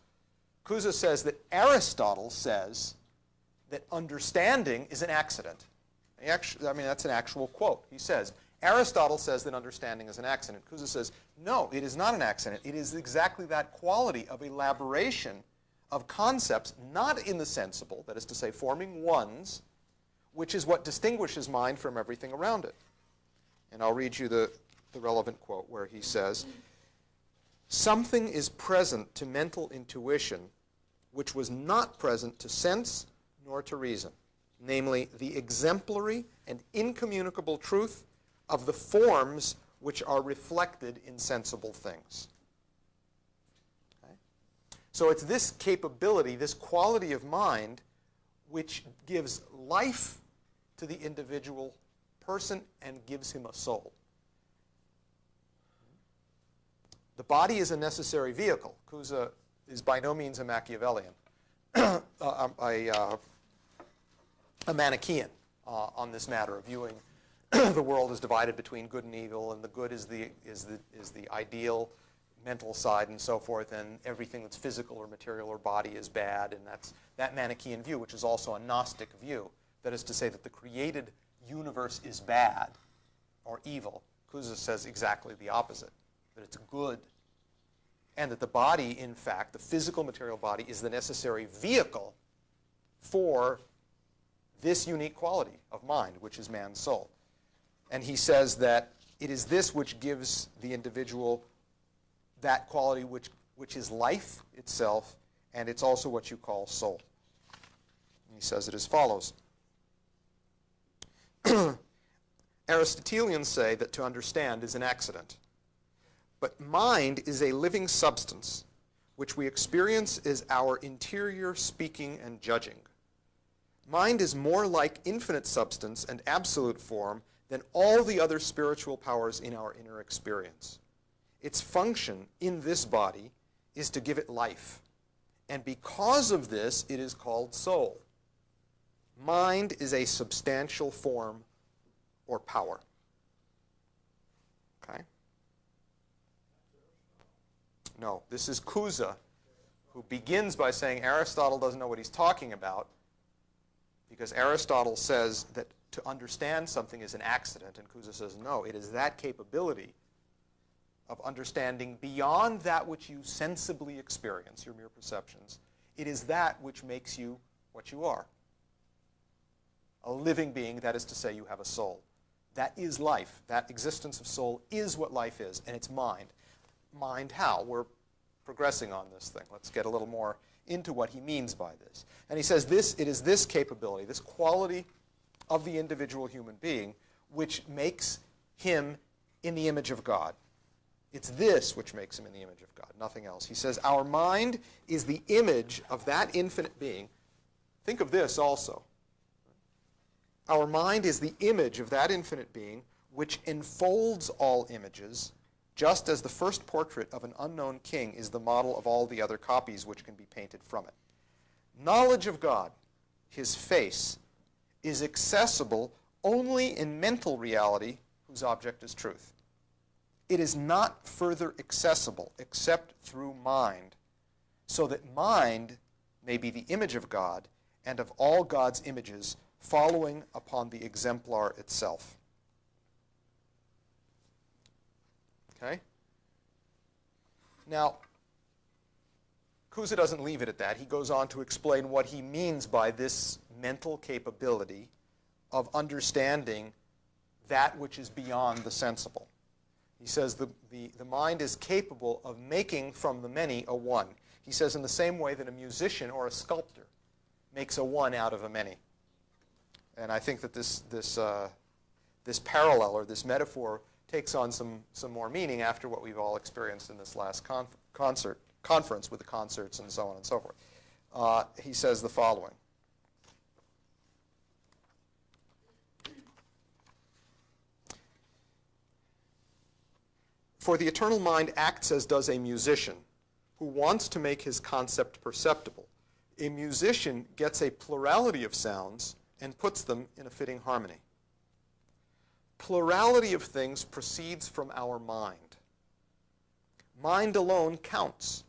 Kuza says that Aristotle says that understanding is an accident. That's an actual quote. He says, Aristotle says that understanding is an accident. Kuza says, no, it is not an accident. It is exactly that quality of elaboration of concepts not in the sensible, that is to say, forming ones, which is what distinguishes mind from everything around it. And I'll read you the relevant quote where he says, something is present to mental intuition which was not present to sense nor to reason, namely the exemplary and incommunicable truth of the forms which are reflected in sensible things. So it's this capability, this quality of mind, which gives life to the individual person and gives him a soul. The body is a necessary vehicle. Kuza is by no means a Machiavellian, a Manichaean on this matter of viewing the world as divided between good and evil, and the good is the ideal mental side and so forth, and everything that's physical or material or body is bad, and that's that Manichaean view, which is also a Gnostic view. That is to say that the created universe is bad or evil. Kuza says exactly the opposite, that it's good, and that the body, in fact, the physical material body, is the necessary vehicle for this unique quality of mind, which is man's soul. And he says that it is this which gives the individual that quality which is life itself, and it's also what you call soul. And he says it as follows. Aristotelians say that to understand is an accident. But mind is a living substance, which we experience as our interior speaking and judging. Mind is more like infinite substance and absolute form than all the other spiritual powers in our inner experience. Its function in this body is to give it life. And because of this, it is called soul. Mind is a substantial form or power. Okay? No, this is Cusa, who begins by saying Aristotle doesn't know what he's talking about, because Aristotle says that to understand something is an accident, and Cusa says, no, it is that capability of understanding beyond that which you sensibly experience, your mere perceptions. It is that which makes you what you are. A living being, that is to say, you have a soul. That is life. That existence of soul is what life is, and it's mind. Mind how? We're progressing on this thing. Let's get a little more into what he means by this. And he says it is this capability, this quality of the individual human being, which makes him in the image of God. It's this which makes him in the image of God, nothing else. He says our mind is the image of that infinite being. Think of this also. Our mind is the image of that infinite being which enfolds all images, just as the first portrait of an unknown king is the model of all the other copies which can be painted from it. Knowledge of God, his face, is accessible only in mental reality whose object is truth. It is not further accessible except through mind, so that mind may be the image of God and of all God's images following upon the exemplar itself. Okay? Now, Cusa doesn't leave it at that. He goes on to explain what he means by this mental capability of understanding that which is beyond the sensible. He says the mind is capable of making from the many a one. He says in the same way that a musician or a sculptor makes a one out of a many. And I think that this parallel or this metaphor takes on some more meaning after what we've all experienced in this last conference with the concerts and so on and so forth. He says the following. For the eternal mind acts as does a musician who wants to make his concept perceptible. A musician gets a plurality of sounds and puts them in a fitting harmony. Plurality of things proceeds from our mind. Mind alone counts.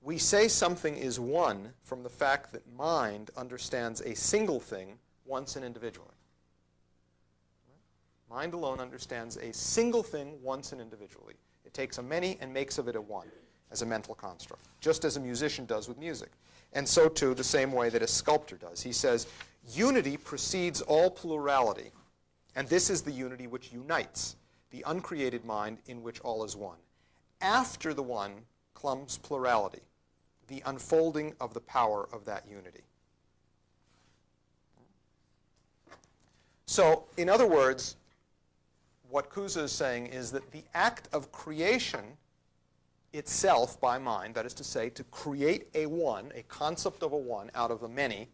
We say something is one from the fact that mind understands a single thing once and individually. Mind alone understands a single thing once and individually. It takes a many and makes of it a one as a mental construct, just as a musician does with music. And so, too, the same way that a sculptor does. He says, unity precedes all plurality, and this is the unity which unites the uncreated mind in which all is one. After the one comes plurality, the unfolding of the power of that unity. So, in other words, what Cusa is saying is that the act of creation itself by mind, that is to say, to create a one, a concept of a one out of a many,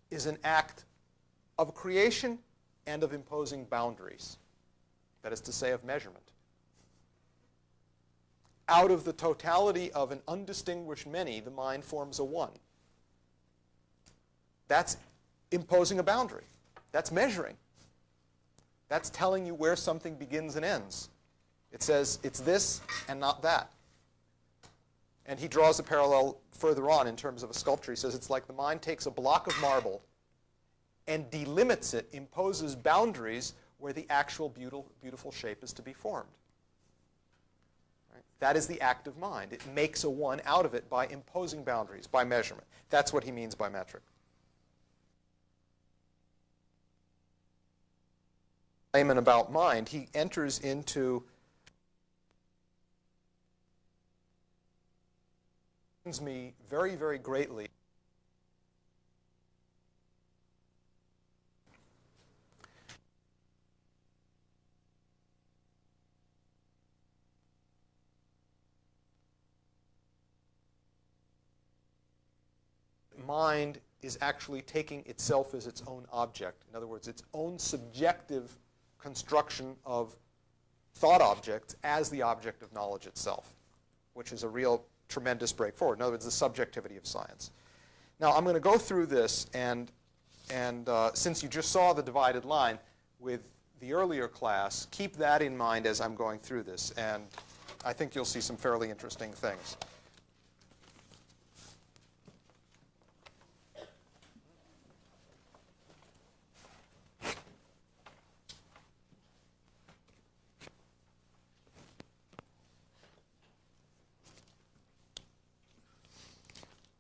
is an act of creation and of imposing boundaries, that is to say, of measurement. Out of the totality of an undistinguished many, the mind forms a one. That's imposing a boundary. That's measuring. That's telling you where something begins and ends. It says it's this and not that. And he draws a parallel further on in terms of a sculpture. He says it's like the mind takes a block of marble and delimits it, imposes boundaries where the actual beautiful shape is to be formed. Right? That is the act of mind. It makes a one out of it by imposing boundaries, by measurement. That's what he means by metric. Layman about mind, he enters into me very, very greatly. Mind is actually taking itself as its own object. In other words, its own subjective construction of thought objects as the object of knowledge itself, which is a real tremendous break forward. In other words, the subjectivity of science. Now, I'm going to go through this, and since you just saw the divided line, with the earlier class, keep that in mind as I'm going through this, and I think you'll see some fairly interesting things.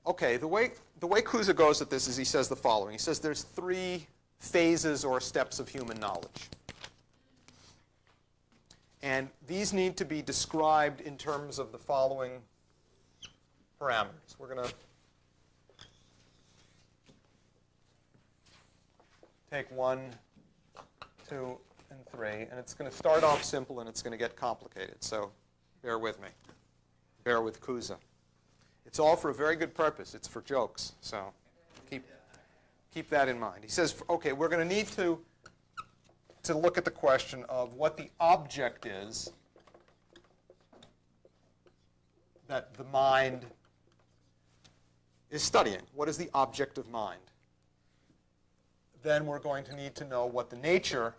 Okay, the way Kuza goes at this is he says the following. He says there's 3 phases or steps of human knowledge. And these need to be described in terms of the following parameters. We're going to take 1, 2, and 3, and it's going to start off simple and it's going to get complicated. So bear with me. Bear with Kuza. It's all for a very good purpose. It's for jokes. So keep that in mind. He says, okay, we're going to need to look at the question of what the object is that the mind is studying. What is the object of mind? Then we're going to need to know what the nature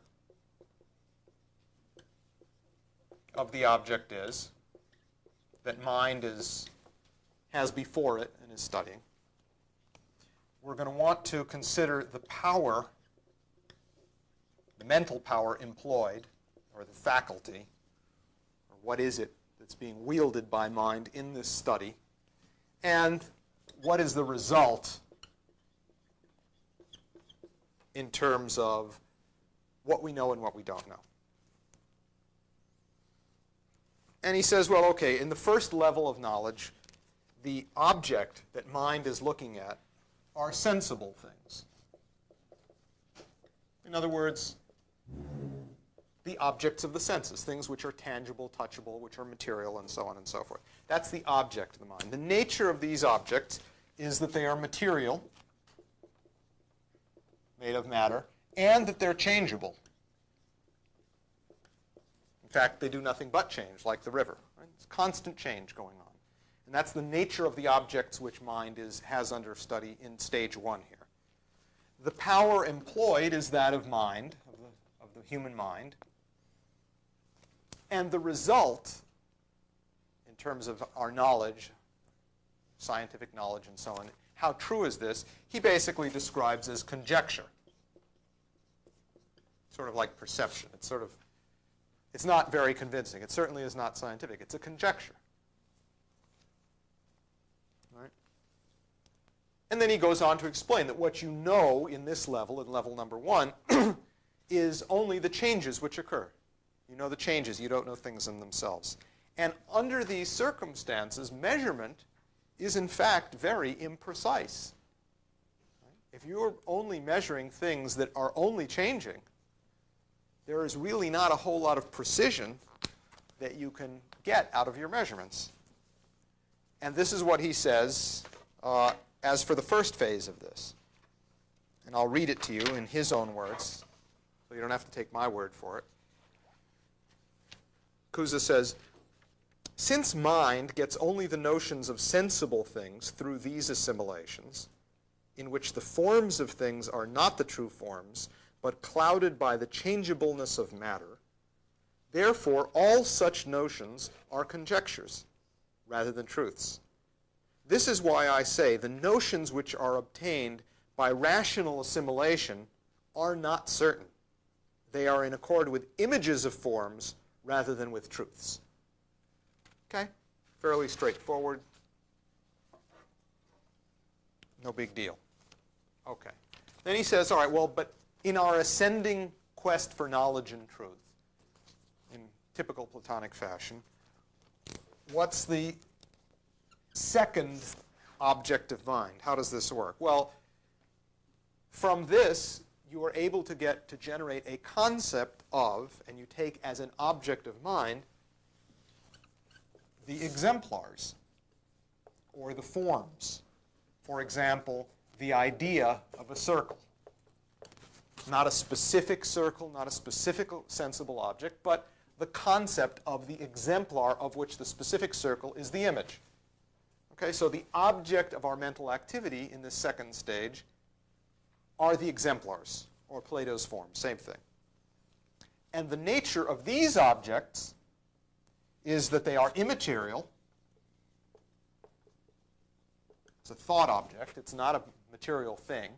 of the object is that mind has before it and is studying. We're going to want to consider the power, the mental power employed, or the faculty, or what is it that's being wielded by mind in this study, and what is the result in terms of what we know and what we don't know. And he says, well, okay, in the first level of knowledge, the object that mind is looking at are sensible things. In other words, the objects of the senses, things which are tangible, touchable, which are material, and so on and so forth. That's the object of the mind. The nature of these objects is that they are material, made of matter, and that they're changeable. In fact, they do nothing but change, like the river. Right? It's constant change going on. And that's the nature of the objects which mind has under study in stage 1 here. The power employed is that of mind, of the human mind. And the result, in terms of our knowledge, scientific knowledge and so on, how true is this? He basically describes as conjecture. Sort of like perception. It's not very convincing. It certainly is not scientific. It's a conjecture. Right? And then he goes on to explain that what you know in this level, in level number 1, is only the changes which occur. You know the changes. You don't know things in themselves. And under these circumstances, measurement is, in fact, very imprecise. If you're only measuring things that are only changing, there is really not a whole lot of precision that you can get out of your measurements. And this is what he says as for the first phase of this. And I'll read it to you in his own words, so you don't have to take my word for it. Kuza says, since mind gets only the notions of sensible things through these assimilations, in which the forms of things are not the true forms, but clouded by the changeableness of matter, therefore all such notions are conjectures rather than truths. This is why I say the notions which are obtained by rational assimilation are not certain. They are in accord with images of forms rather than with truths. Okay? Fairly straightforward. No big deal. Okay. Then he says, all right, well, but in our ascending quest for knowledge and truth, in typical Platonic fashion, what's the second object of mind? How does this work? Well, from this, you are able to generate a concept of, and you take as an object of mind, the exemplars, or the forms. For example, the idea of a circle. Not a specific circle, not a specific sensible object, but the concept of the exemplar of which the specific circle is the image. Okay, so the object of our mental activity in this second stage are the exemplars, or Plato's forms, same thing. And the nature of these objects is that they are immaterial. It's a thought object. It's not a material thing.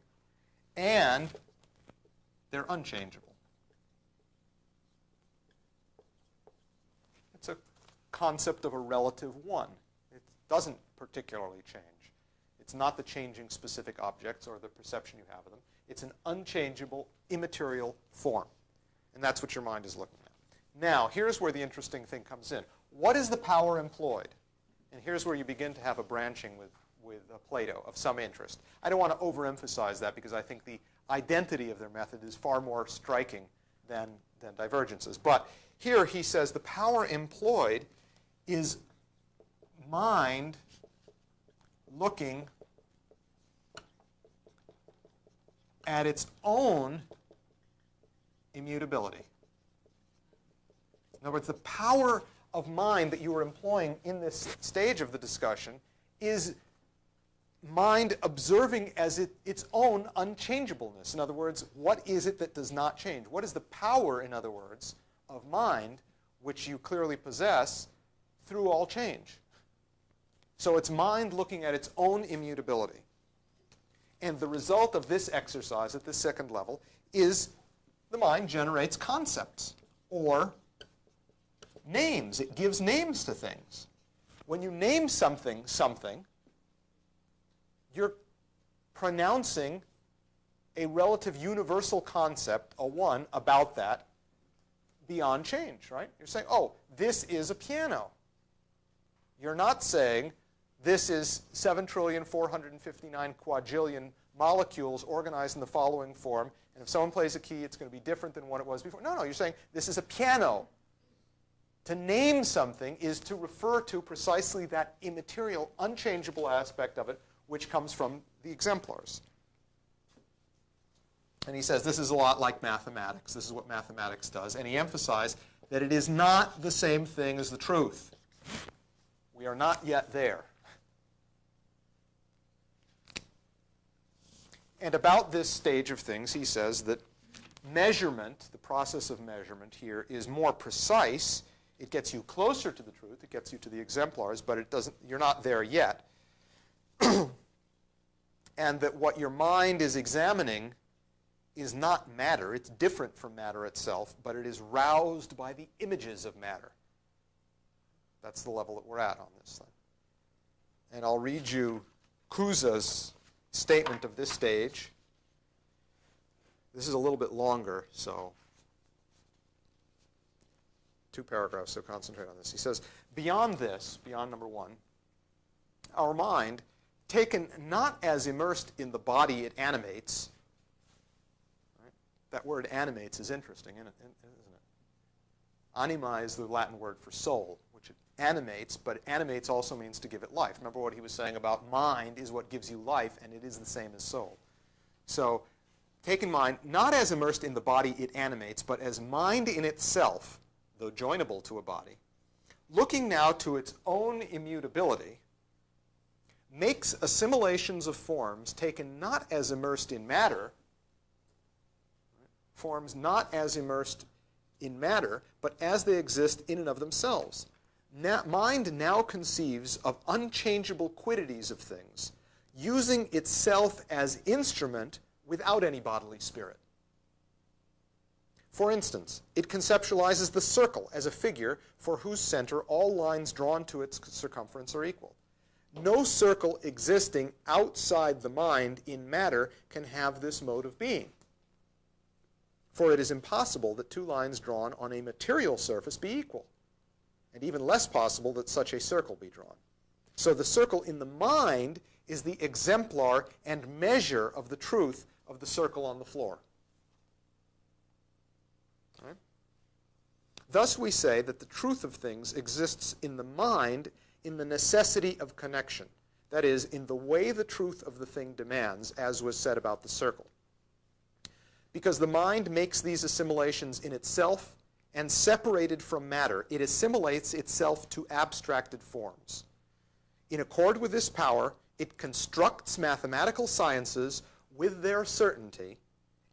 And they're unchangeable. It's a concept of a relative one. It doesn't particularly change. It's not the changing specific objects or the perception you have of them. It's an unchangeable, immaterial form. And that's what your mind is looking at. Now, here's where the interesting thing comes in. What is the power employed? And here's where you begin to have a branching with Plato of some interest. I don't want to overemphasize that because I think the identity of their method is far more striking than divergences. But here he says the power employed is mind looking at its own immutability. In other words, the power of mind that you are employing in this stage of the discussion is mind observing as its own unchangeableness. In other words, what is it that does not change? What is the power, in other words, of mind which you clearly possess through all change? So it's mind looking at its own immutability. And the result of this exercise at the second level is the mind generates concepts or names. It gives names to things. When you name something, you're pronouncing a relative universal concept, a one, about that beyond change, right? You're saying, oh, this is a piano. You're not saying this is 7,459 quadrillion molecules organized in the following form, and if someone plays a key, it's going to be different than what it was before. No, you're saying this is a piano. To name something is to refer to precisely that immaterial, unchangeable aspect of it, which comes from the exemplars. And he says this is a lot like mathematics. This is what mathematics does. And he emphasized that it is not the same thing as the truth. We are not yet there. And about this stage of things, he says that measurement, the process of measurement here, is more precise. It gets you closer to the truth. It gets you to the exemplars, but it doesn't. You're not there yet. And that what your mind is examining is not matter. It's different from matter itself, but it is roused by the images of matter. That's the level that we're at on this thing. And I'll read you Kuza's statement of this stage. This is a little bit longer, so 2 paragraphs, so concentrate on this. He says, beyond this, beyond number 1, our mind, taken not as immersed in the body it animates, right? That word animates is interesting, isn't it? Anima is the Latin word for soul, which it animates, but animates also means to give it life. Remember what he was saying about mind is what gives you life, and it is the same as soul. So, taken mind, not as immersed in the body it animates, but as mind in itself, though joinable to a body, looking now to its own immutability, makes assimilations of forms taken not as immersed in matter, forms not as immersed in matter, but as they exist in and of themselves. Mind now conceives of unchangeable quiddities of things, using itself as instrument without any bodily spirit. For instance, it conceptualizes the circle as a figure for whose center all lines drawn to its circumference are equal. No circle existing outside the mind in matter can have this mode of being. For it is impossible that 2 lines drawn on a material surface be equal, and even less possible that such a circle be drawn. So the circle in the mind is the exemplar and measure of the truth of the circle on the floor. Right? Thus we say that the truth of things exists in the mind in the necessity of connection. That is, in the way the truth of the thing demands, as was said about the circle. Because the mind makes these assimilations in itself, and separated from matter, it assimilates itself to abstracted forms. In accord with this power, it constructs mathematical sciences with their certainty,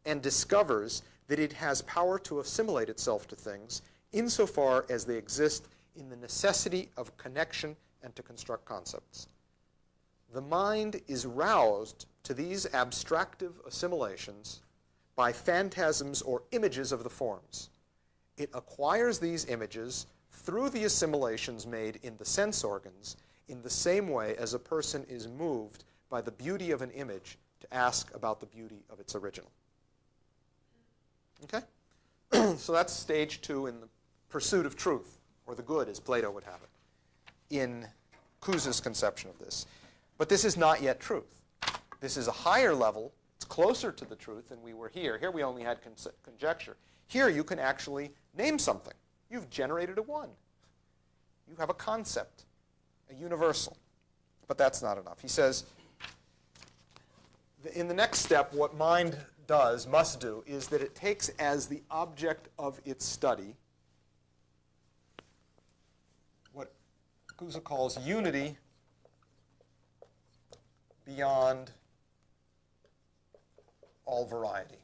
and discovers that it has power to assimilate itself to things insofar as they exist in the necessity of connection and to construct concepts. The mind is roused to these abstractive assimilations by phantasms or images of the forms. It acquires these images through the assimilations made in the sense organs in the same way as a person is moved by the beauty of an image to ask about the beauty of its original. Okay? So that's stage 2 in the pursuit of truth, or the good as Plato would have it, in Cousé's conception of this. But this is not yet truth. This is a higher level. It's closer to the truth than we were here. Here we only had conjecture. Here you can actually name something. You've generated a one. You have a concept, a universal. But that's not enough. He says, in the next step, what mind must do, is that it takes as the object of its study what Cousé calls unity beyond all variety.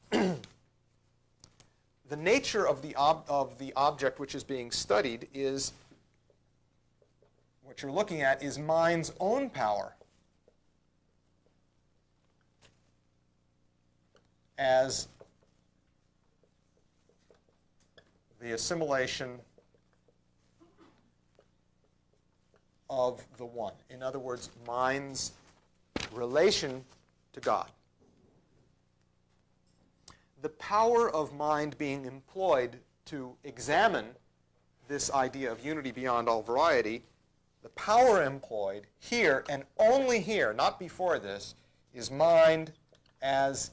The nature of the object which is being studied is, what you're looking at is mind's own power as the assimilation of the one. In other words, mind's relation to God. The power of mind being employed to examine this idea of unity beyond all variety, the power employed here and only here, not before this, is mind as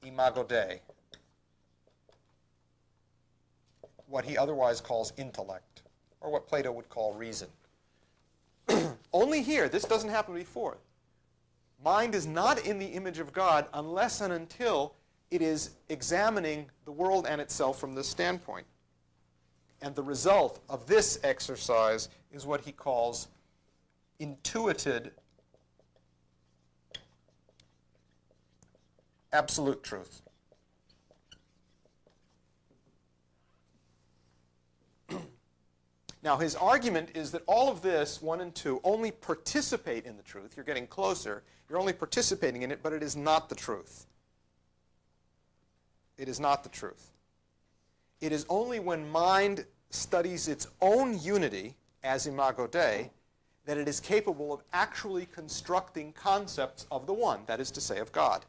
imago Dei, what he otherwise calls intellect, or what Plato would call reason. Only here. This doesn't happen before. Mind is not in the image of God unless and until it is examining the world and itself from this standpoint. And the result of this exercise is what he calls intuited absolute truth. Now, his argument is that all of this, 1 and 2, only participate in the truth. You're getting closer. You're only participating in it, but it is not the truth. It is not the truth. It is only when mind studies its own unity as imago Dei that it is capable of actually constructing concepts of the one, that is to say, of God.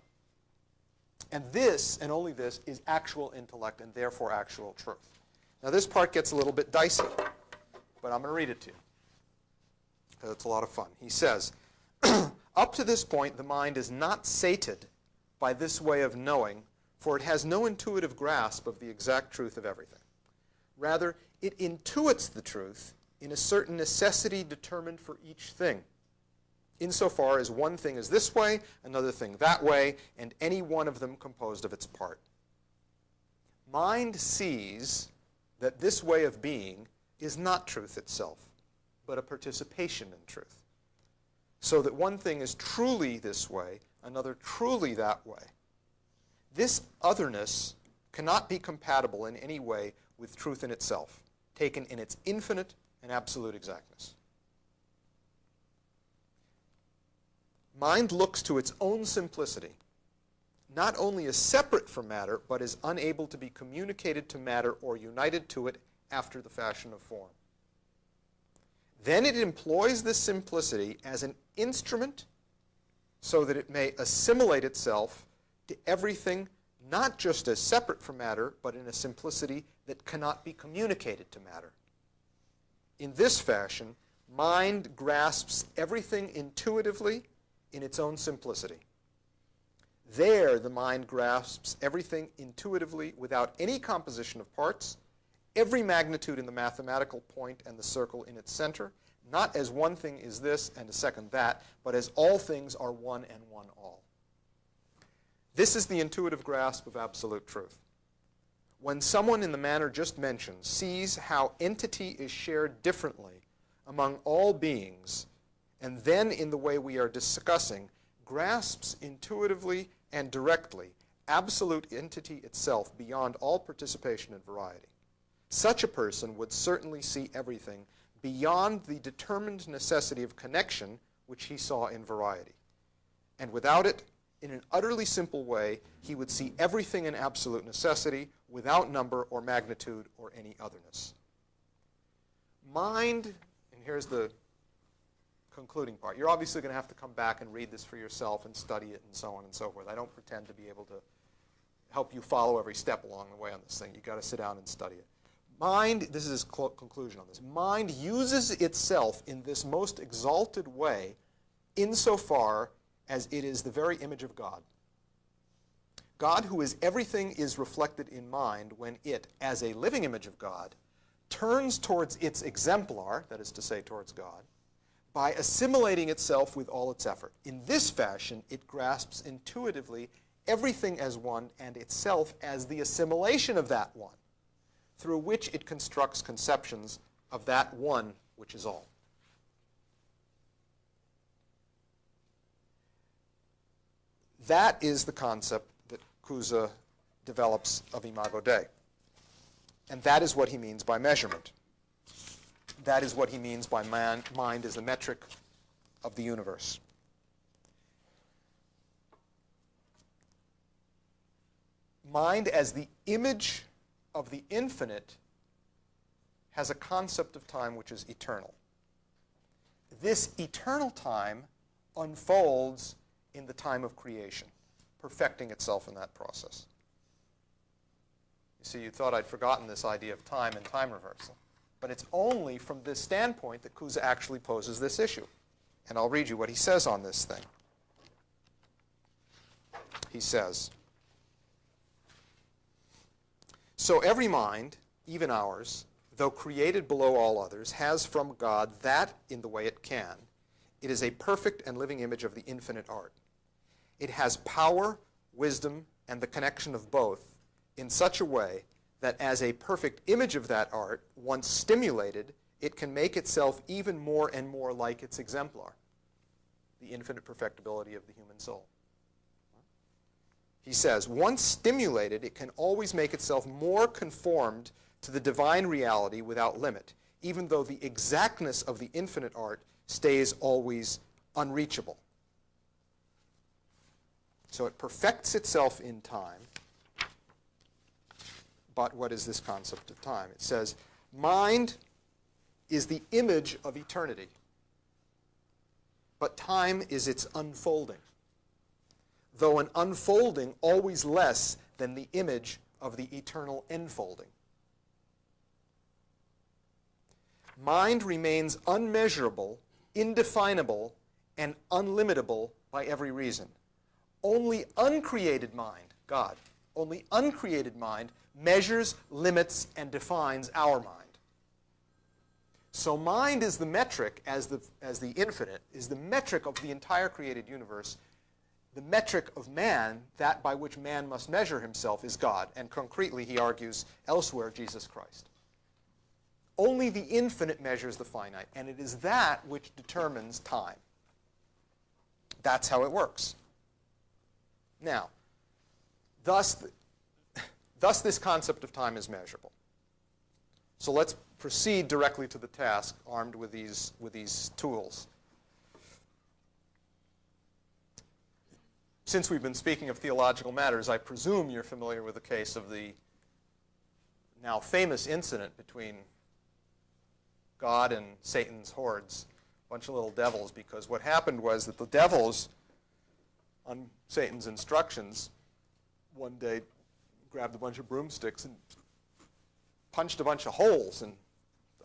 And this, and only this, is actual intellect and therefore actual truth. Now, this part gets a little bit dicey, but I'm going to read it to you, because it's a lot of fun. He says, up to this point, the mind is not sated by this way of knowing, for it has no intuitive grasp of the exact truth of everything. Rather, it intuits the truth in a certain necessity determined for each thing, insofar as one thing is this way, another thing that way, and any one of them composed of its part. Mind sees that this way of being is not truth itself, but a participation in truth, so that one thing is truly this way, another truly that way. This otherness cannot be compatible in any way with truth in itself, taken in its infinite and absolute exactness. Mind looks to its own simplicity, not only as separate from matter, but as unable to be communicated to matter or united to it after the fashion of form. Then it employs this simplicity as an instrument so that it may assimilate itself to everything, not just as separate from matter, but in a simplicity that cannot be communicated to matter. In this fashion, mind grasps everything intuitively in its own simplicity. There, the mind grasps everything intuitively without any composition of parts, every magnitude in the mathematical point and the circle in its center, not as one thing is this and a second that, but as all things are one and one all. This is the intuitive grasp of absolute truth. When someone in the manner just mentioned sees how entity is shared differently among all beings, and then in the way we are discussing, grasps intuitively and directly, absolute entity itself beyond all participation in variety. Such a person would certainly see everything beyond the determined necessity of connection which he saw in variety. And without it, in an utterly simple way, he would see everything in absolute necessity, without number or magnitude or any otherness. Mind, and here's the concluding part. You're obviously going to have to come back and read this for yourself and study it and so on and so forth. I don't pretend to be able to help you follow every step along the way on this thing. You've got to sit down and study it. Mind, this is his conclusion on this, mind uses itself in this most exalted way insofar as it is the very image of God. God, who is everything, is reflected in mind when it, as a living image of God, turns towards its exemplar, that is to say, towards God, by assimilating itself with all its effort. In this fashion, it grasps intuitively everything as one and itself as the assimilation of that one, through which it constructs conceptions of that one which is all. That is the concept that Cousa develops of Imago Dei. And that is what he means by measurement. That is what he means by mind as the metric of the universe. Mind as the image of the infinite has a concept of time which is eternal. This eternal time unfolds in the time of creation, perfecting itself in that process. You see, you thought I'd forgotten this idea of time and time reversal. But it's only from this standpoint that Cousa actually poses this issue. And I'll read you what he says on this thing. He says, "So every mind, even ours, though created below all others, has from God that in the way it can. It is a perfect and living image of the infinite art. It has power, wisdom, and the connection of both in such a way that as a perfect image of that art, once stimulated, it can make itself even more and more like its exemplar, the infinite perfectibility of the human soul." He says, once stimulated, it can always make itself more conformed to the divine reality without limit, even though the exactness of the infinite art stays always unreachable. So it perfects itself in time. But what is this concept of time? It says, mind is the image of eternity, but time is its unfolding, though an unfolding always less than the image of the eternal enfolding. Mind remains unmeasurable, indefinable, and unlimitable by every reason. Only uncreated mind, God, only uncreated mind measures, limits, and defines our mind. So mind is the metric, as the infinite, is the metric of the entire created universe. The metric of man, that by which man must measure himself, is God. And concretely, he argues elsewhere, Jesus Christ. Only the infinite measures the finite, and it is that which determines time. That's how it works. Now, thus this concept of time is measurable. So let's proceed directly to the task, armed with these tools. Since we've been speaking of theological matters, I presume you're familiar with the case of the now famous incident between God and Satan's hordes, a bunch of little devils, because what happened was that the devils, on Satan's instructions, one day grabbed a bunch of broomsticks and punched a bunch of holes and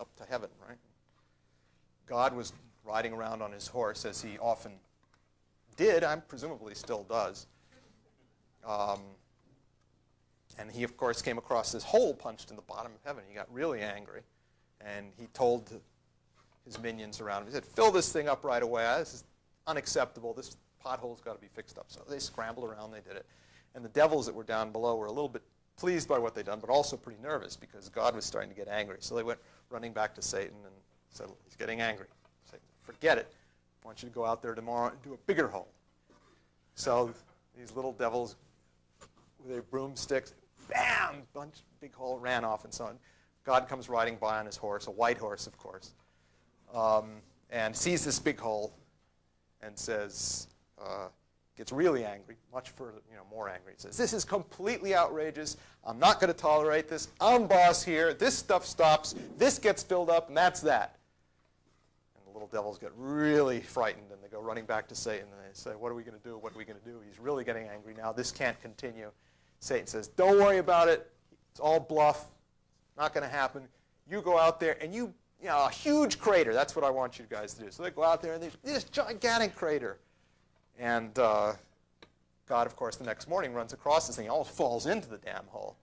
up to heaven, right? God was riding around on his horse, as he often did, presumably still does. And he, of course, came across this hole punched in the bottom of heaven. He got really angry, and he told his minions around him, he said, "Fill this thing up right away. This is unacceptable. This pothole's got to be fixed up." So they scrambled around, they did it. And the devils that were down below were a little bit pleased by what they'd done, but also pretty nervous because God was starting to get angry. So they went running back to Satan and said, "He's getting angry." Satan, "Forget it. I want you to go out there tomorrow and do a bigger hole." So These little devils with their broomsticks, bam, big hole, ran off and so on. God comes riding by on his horse, a white horse, of course, and sees this big hole and says, gets really angry, much further, more angry. He says, this is completely outrageous. I'm not going to tolerate this. I'm boss here. This stuff stops. This gets filled up, and that's that. And the little devils get really frightened, and they go running back to Satan, and they say, what are we going to do? What are we going to do? He's really getting angry now. This can't continue. Satan says, don't worry about it. It's all bluff. Not going to happen. You go out there, and a huge crater. That's what I want you guys to do. So they go out there, and there's this gigantic crater. And God, of course, the next morning runs across this thing. He almost falls into the damn hole.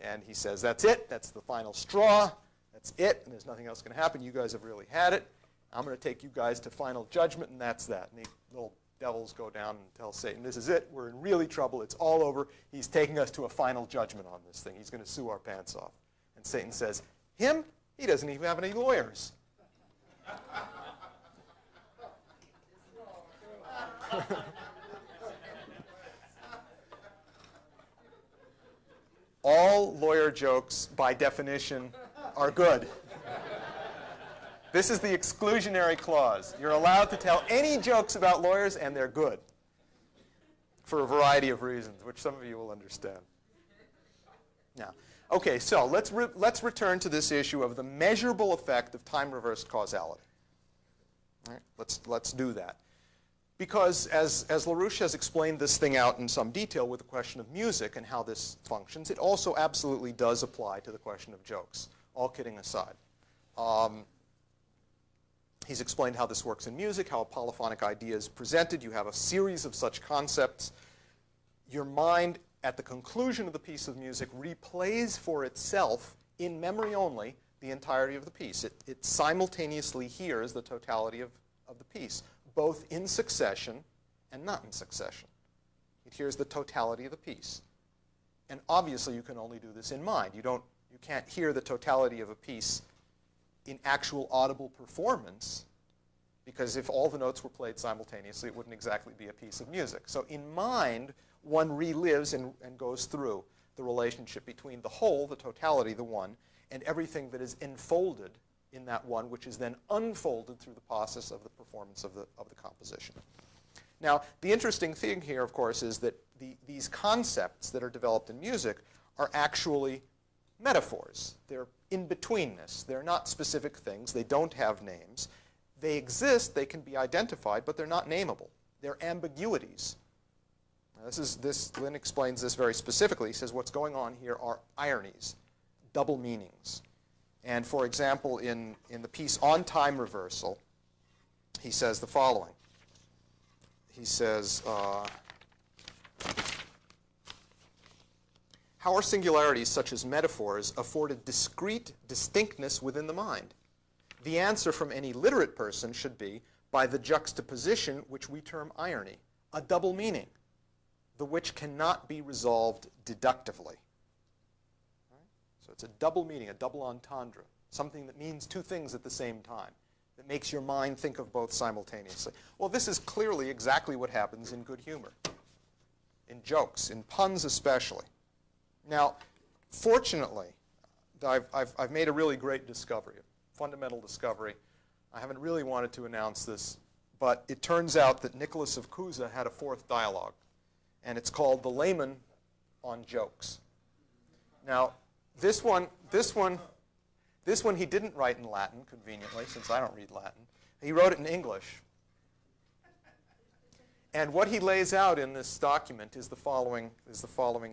And he says, that's it. That's the final straw. That's it. And there's nothing else going to happen. You guys have really had it. I'm going to take you guys to final judgment, and that's that. And the little devils go down and tell Satan, this is it. We're in really trouble. It's all over. He's taking us to a final judgment on this thing. He's going to sue our pants off. And Satan says, him? He doesn't even have any lawyers. All lawyer jokes, by definition, are good. This is the exclusionary clause. You're allowed to tell any jokes about lawyers, and they're good for a variety of reasons, which some of you will understand. Now, okay, so let's return to this issue of the measurable effect of time-reversed causality. All right, let's do that. Because as LaRouche has explained this thing out in some detail with the question of music and how this functions, it also absolutely does apply to the question of jokes, all kidding aside. He's explained how this works in music, how a polyphonic idea is presented. You have a series of such concepts. Your mind, at the conclusion of the piece of music, replays for itself, in memory only, the entirety of the piece. It simultaneously hears the totality of the piece, both in succession and not in succession. It hears the totality of the piece. And obviously, you can only do this in mind. You can't hear the totality of a piece in actual audible performance, because if all the notes were played simultaneously, it wouldn't exactly be a piece of music. So in mind, one relives and goes through the relationship between the whole, the totality, the one, and everything that is enfolded in that one, which is then unfolded through the process of the performance of the composition. Now, the interesting thing here, of course, is that these concepts that are developed in music are actually metaphors. They're in-betweenness. They're not specific things. They don't have names. They exist. They can be identified, but they're not nameable. They're ambiguities. Now, Lynn explains this very specifically. He says what's going on here are ironies, double meanings. And for example, in the piece on time reversal, he says the following. He says, how are singularities such as metaphors afforded discrete distinctness within the mind? The answer from any literate person should be by the juxtaposition which we term irony, a double meaning, the which cannot be resolved deductively. So it's a double meaning, a double entendre, something that means two things at the same time, that makes your mind think of both simultaneously. Well, this is clearly exactly what happens in good humor, in jokes, in puns especially. Now, fortunately, I've made a really great discovery, a fundamental discovery. I haven't really wanted to announce this, but it turns out that Nicholas of Cusa had a fourth dialogue, and it's called The Layman on Jokes. Now, this one he didn't write in Latin, conveniently, since I don't read Latin. He wrote it in English. And what he lays out in this document is the following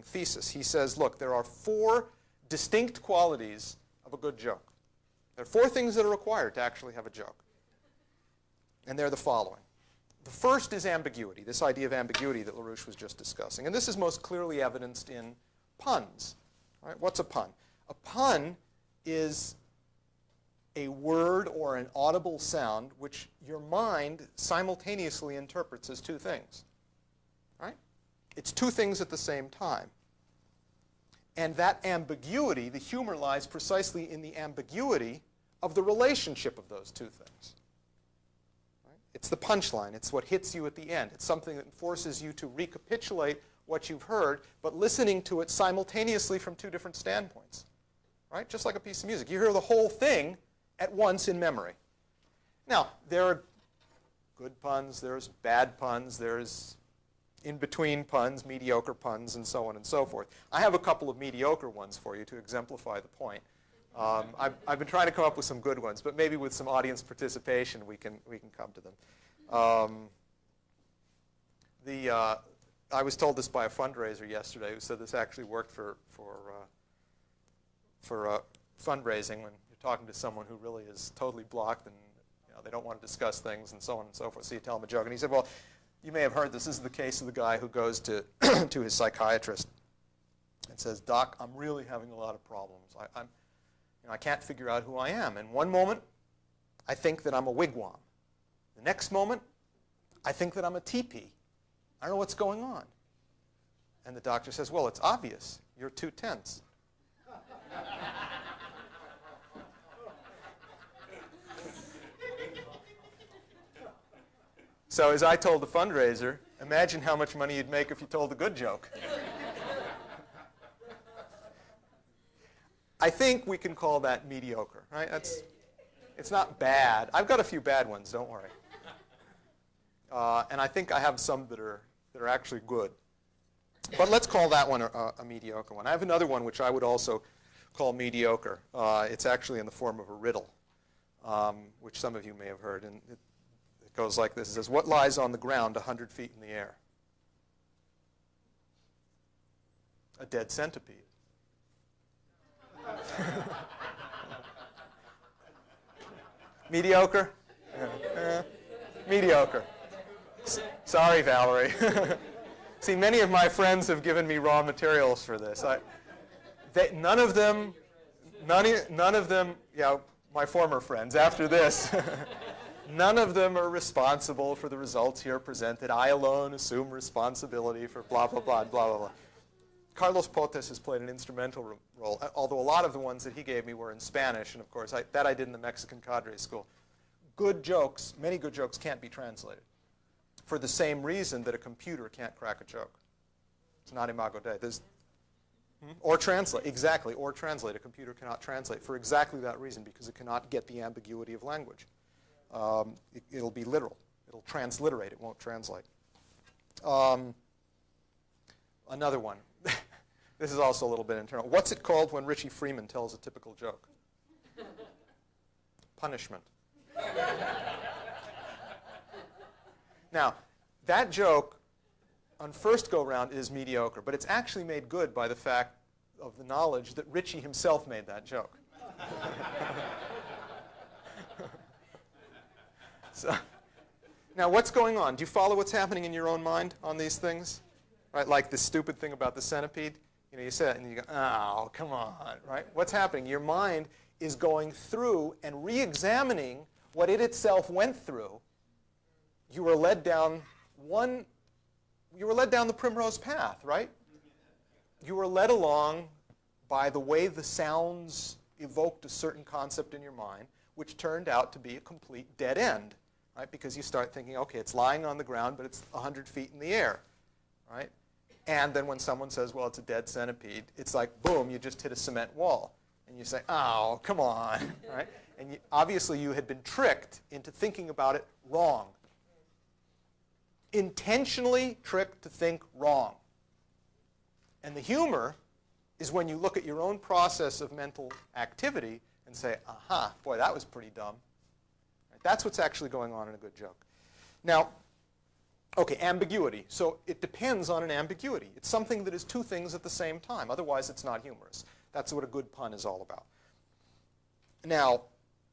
thesis. He says, look, there are four distinct qualities of a good joke. There are four things that are required to actually have a joke. And they're the following. The first is ambiguity, this idea of ambiguity that LaRouche was just discussing. And this is most clearly evidenced in puns. All right, what's a pun? A pun is a word or an audible sound which your mind simultaneously interprets as two things. Right? It's two things at the same time. And that ambiguity, the humor lies precisely in the ambiguity of the relationship of those two things. Right? It's the punchline. It's what hits you at the end. It's something that forces you to recapitulate what you've heard, but listening to it simultaneously from two different standpoints. Right? Just like a piece of music. You hear the whole thing at once in memory. Now, there are good puns, there's bad puns, there's in-between puns, mediocre puns, and so on and so forth. I have a couple of mediocre ones for you to exemplify the point. I've been trying to come up with some good ones, but maybe with some audience participation we can come to them. I was told this by a fundraiser yesterday who said this actually worked for fundraising when you're talking to someone who really is totally blocked and they don't want to discuss things and so on and so forth. So you tell them a joke, and he said, "Well, you may have heard this. This is the case of the guy who goes to to his psychiatrist and says, 'Doc, I'm really having a lot of problems. I can't figure out who I am. And one moment, I think that I'm a wigwam. The next moment, I think that I'm a teepee. I don't know what's going on.' And the doctor says, 'Well, it's obvious. You're too tense.'" So as I told the fundraiser, imagine how much money you'd make if you told a good joke. I think we can call that mediocre, right? It's not bad. I've got a few bad ones, don't worry. And I think I have some that are actually good. But let's call that one a mediocre one. I have another one which I would also call mediocre. It's actually in the form of a riddle, which some of you may have heard. And it goes like this. It says, "What lies on the ground 100 feet in the air?" A dead centipede. Mediocre? Mediocre. Sorry, Valerie. See, many of my friends have given me raw materials for this. None of them, my former friends, after this, none of them are responsible for the results here presented. I alone assume responsibility for blah, blah, blah, blah, blah, blah. Carlos Potes has played an instrumental role, although a lot of the ones that he gave me were in Spanish, and of course, that I did in the Mexican Cadre School. Good jokes, many good jokes can't be translated for the same reason that a computer can't crack a joke. It's not imago Dei. Or translate, exactly, or translate. A computer cannot translate for exactly that reason, because it cannot get the ambiguity of language. It'll be literal. It'll transliterate. It won't translate. Another one. This is also a little bit internal. What's it called when Richie Freeman tells a typical joke? Punishment. Now, that joke on first go-round is mediocre, but it's actually made good by the fact of the knowledge that Richie himself made that joke. So, now, what's going on? Do you follow what's happening in your own mind on these things? Right, like the stupid thing about the centipede. You say it and you go, "Oh, come on!" Right? What's happening? Your mind is going through and re-examining what it itself went through. You were led down the primrose path, right? You were led along by the way the sounds evoked a certain concept in your mind, which turned out to be a complete dead end, right? Because you start thinking, okay, it's lying on the ground, but it's 100 feet in the air, right? And then when someone says, well, it's a dead centipede, it's like, boom, you just hit a cement wall. And you say, oh, come on, right? And obviously you had been tricked into thinking about it wrong. Intentionally tricked to think wrong. And the humor is when you look at your own process of mental activity and say, aha, boy, that was pretty dumb. Right? That's what's actually going on in a good joke. Now, okay, ambiguity. So it depends on an ambiguity. It's something that is two things at the same time. Otherwise, it's not humorous. That's what a good pun is all about. Now,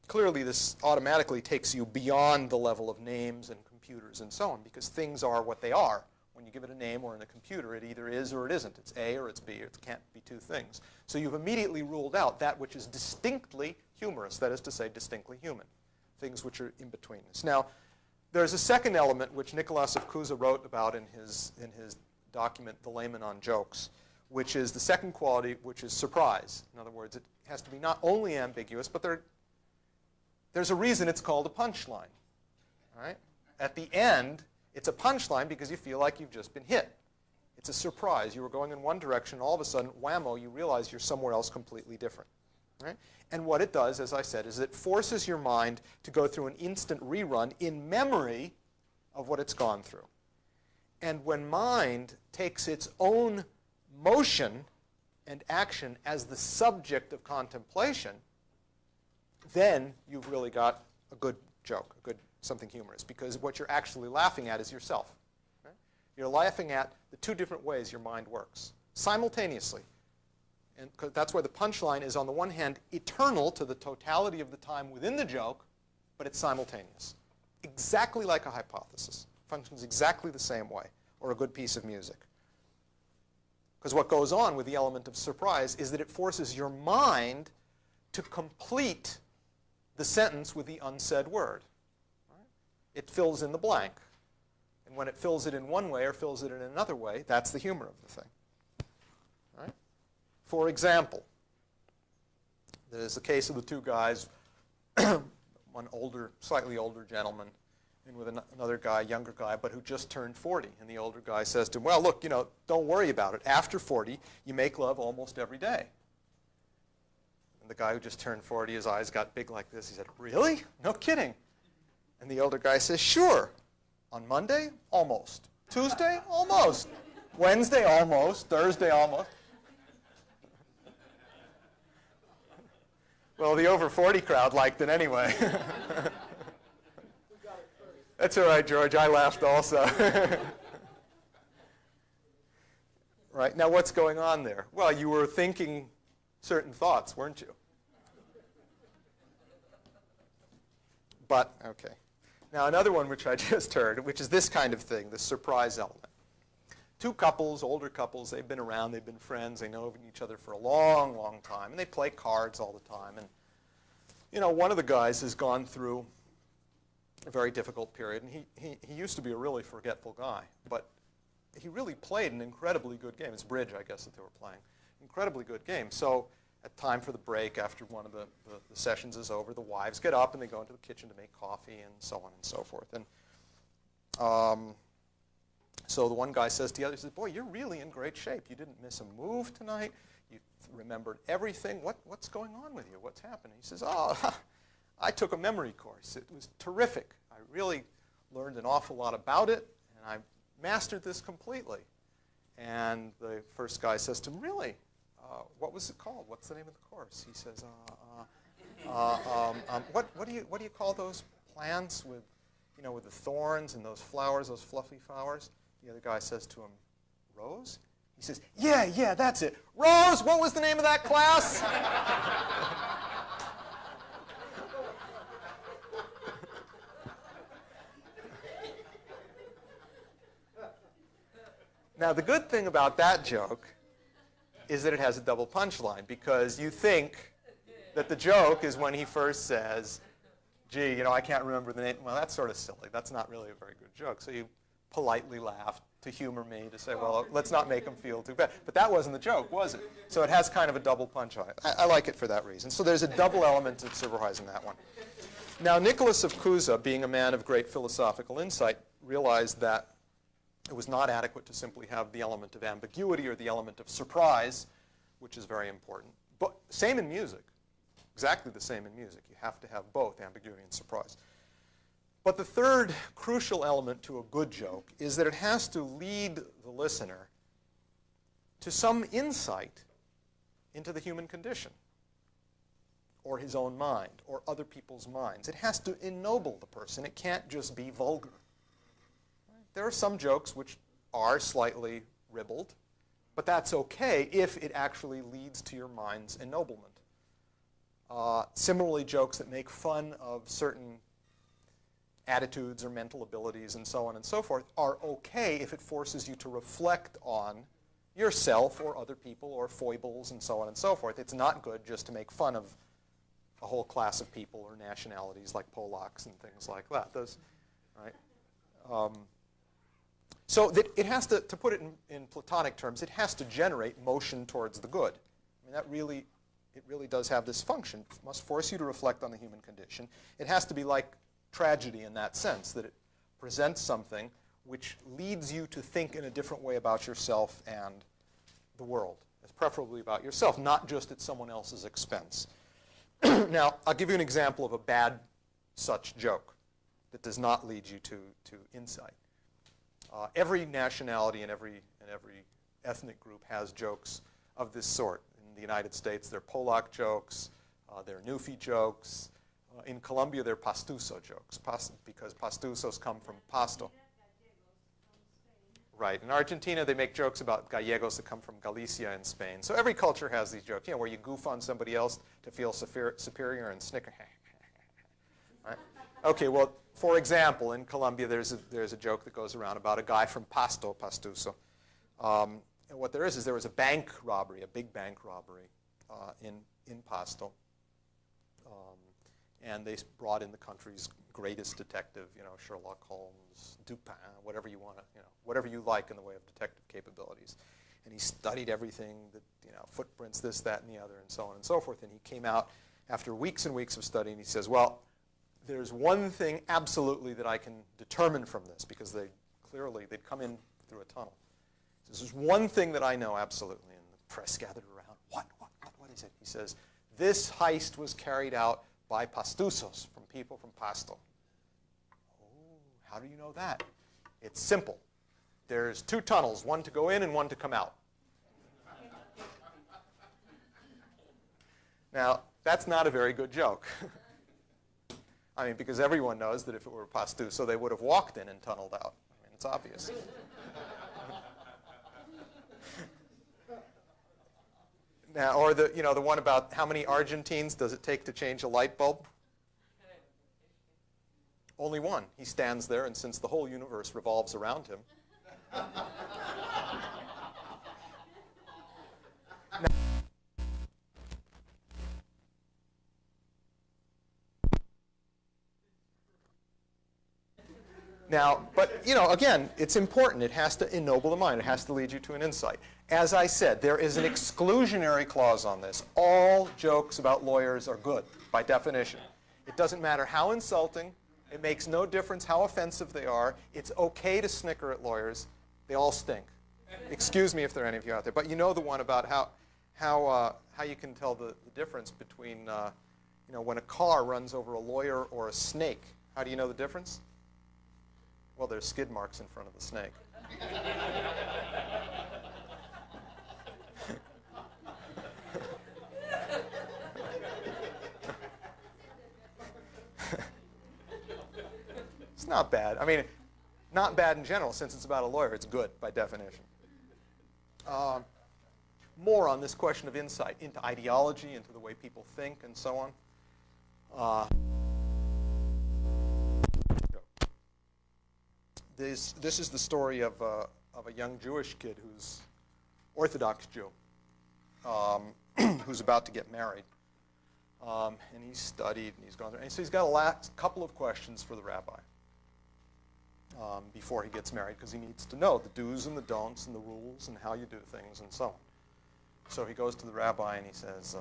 clearly, this automatically takes you beyond the level of names and computers and so on, because things are what they are. When you give it a name or in a computer, it either is or it isn't. It's A or it's B. It can't be two things. So you've immediately ruled out that which is distinctly humorous, that is to say, distinctly human, things which are in between this. Now, there's a second element which Nicholas of Cusa wrote about in his document, The Layman on Jokes, which is the second quality, which is surprise. In other words, it has to be not only ambiguous, but there's a reason it's called a punchline, right? At the end, it's a punchline because you feel like you've just been hit. It's a surprise. You were going in one direction, all of a sudden, whammo, you realize you're somewhere else completely different. Right? And what it does, as I said, is it forces your mind to go through an instant rerun in memory of what it's gone through. And when mind takes its own motion and action as the subject of contemplation, then you've really got a good joke, something humorous, because what you're actually laughing at is yourself. Right? You're laughing at the two different ways your mind works simultaneously. And that's why the punchline is, on the one hand, eternal to the totality of the time within the joke, but it's simultaneous. Exactly like a hypothesis. Functions exactly the same way, or a good piece of music. Because what goes on with the element of surprise is that it forces your mind to complete the sentence with the unsaid word. Right? It fills in the blank. And when it fills it in one way or fills it in another way, that's the humor of the thing. Right? For example, there's the case of the two guys, one older, slightly older gentleman, and with another guy, younger guy, but who just turned 40. And the older guy says to him, well, look, don't worry about it. After 40, you make love almost every day. And the guy who just turned 40, his eyes got big like this. He said, really? No kidding. And the older guy says, sure. On Monday, almost. Tuesday, almost. Wednesday, almost. Thursday, almost. Well, the over 40 crowd liked it anyway. That's all right, George. I laughed also. Right. Now, what's going on there? Well, you were thinking certain thoughts, weren't you? But, okay. Now, another one which I just heard, which is this kind of thing, the surprise element. Two couples, older couples, they've been around, they've been friends, they know each other for a long, long time, and they play cards all the time. And, one of the guys has gone through a very difficult period, and he used to be a really forgetful guy, but he really played an incredibly good game. It's bridge, I guess, that they were playing. Incredibly good game. So at time for the break, after one of the sessions is over, the wives get up and they go into the kitchen to make coffee and so on and so forth. And so the one guy says to the other, he says, boy, you're really in great shape. You didn't miss a move tonight. You remembered everything. What's going on with you? What's happening? He says, oh, I took a memory course. It was terrific. I really learned an awful lot about it, and I mastered this completely. And the first guy says to him, really? What was it called? What's the name of the course? He says, what do you call those plants with, with the thorns and those flowers, those fluffy flowers? The other guy says to him, Rose? He says, yeah, that's it. Rose, what was the name of that class? Now, the good thing about that joke is that it has a double punchline, because you think that the joke is when he first says, gee, I can't remember the name. Well, that's sort of silly. That's not really a very good joke. So you politely laugh to humor me, to say, well, let's not make him feel too bad. But that wasn't the joke, was it? So it has kind of a double punchline. I like it for that reason. So there's a double element of surprise in that one. Now, Nicholas of Cusa, being a man of great philosophical insight, realized that it was not adequate to simply have the element of ambiguity or the element of surprise, which is very important. But same in music. Exactly the same in music. You have to have both ambiguity and surprise. But the third crucial element to a good joke is that it has to lead the listener to some insight into the human condition, or his own mind, or other people's minds. It has to ennoble the person. It can't just be vulgar. There are some jokes which are slightly ribald, but that's okay if it actually leads to your mind's ennoblement. Similarly, jokes that make fun of certain attitudes or mental abilities and so on and so forth are okay if it forces you to reflect on yourself or other people or foibles and so on and so forth. It's not good just to make fun of a whole class of people or nationalities like Polacks and things like that. Those, right? So that it has to put it in Platonic terms, it has to generate motion towards the good. I mean, it really does have this function. It must force you to reflect on the human condition. It has to be like tragedy in that sense, that it presents something which leads you to think in a different way about yourself and the world. It's preferably about yourself, not just at someone else's expense. Now, I'll give you an example of a bad such joke that does not lead you to insight. Every nationality and every ethnic group has jokes of this sort. In the United States, they're Polak jokes, they're Newfie jokes. In Colombia, they're pastuso jokes, because pastusos come from pasto. Right. In Argentina, they make jokes about Gallegos that come from Galicia in Spain. So every culture has these jokes, where you goof on somebody else to feel superior and snicker. Right? Okay, well, for example, in Colombia, there's a joke that goes around about a guy from Pastuso. And what there is there was a bank robbery, a big bank robbery in Pasto. And they brought in the country's greatest detective, Sherlock Holmes, Dupin, whatever you want to, whatever you like in the way of detective capabilities. And he studied everything, footprints, this, that, and the other, and so on and so forth. And he came out after weeks and weeks of study, and he says, well, there's one thing absolutely that I can determine from this, because they'd come in through a tunnel. He says, there's one thing that I know absolutely. And the press gathered around. What is it? He says, this heist was carried out by pastusos, from people from Pasto. Oh, how do you know that? It's simple. There's two tunnels, one to go in and one to come out. Now, that's not a very good joke. I mean, because everyone knows that if it were pastuso, they would have walked in and tunneled out. I mean, it's obvious. Now, or the one about how many Argentines does it take to change a light bulb? Only one. He stands there, and since the whole universe revolves around him. Now, but, again, it's important. It has to ennoble the mind. It has to lead you to an insight. As I said, there is an exclusionary clause on this. All jokes about lawyers are good, by definition. It doesn't matter how insulting. It makes no difference how offensive they are. It's okay to snicker at lawyers. They all stink. Excuse me if there are any of you out there. But you know the one about how you can tell the difference between, when a car runs over a lawyer or a snake. How do you know the difference? Well, there's skid marks in front of the snake. It's not bad. I mean, not bad in general. Since it's about a lawyer, it's good by definition. More on this question of insight into ideology, into the way people think, and so on. This is the story of a young Jewish kid who's Orthodox Jew, who's about to get married. And he's studied, and he's gone through. And so he's got a couple of questions for the rabbi before he gets married, because he needs to know the do's and the don'ts and the rules and how you do things and so on. So he goes to the rabbi and he says,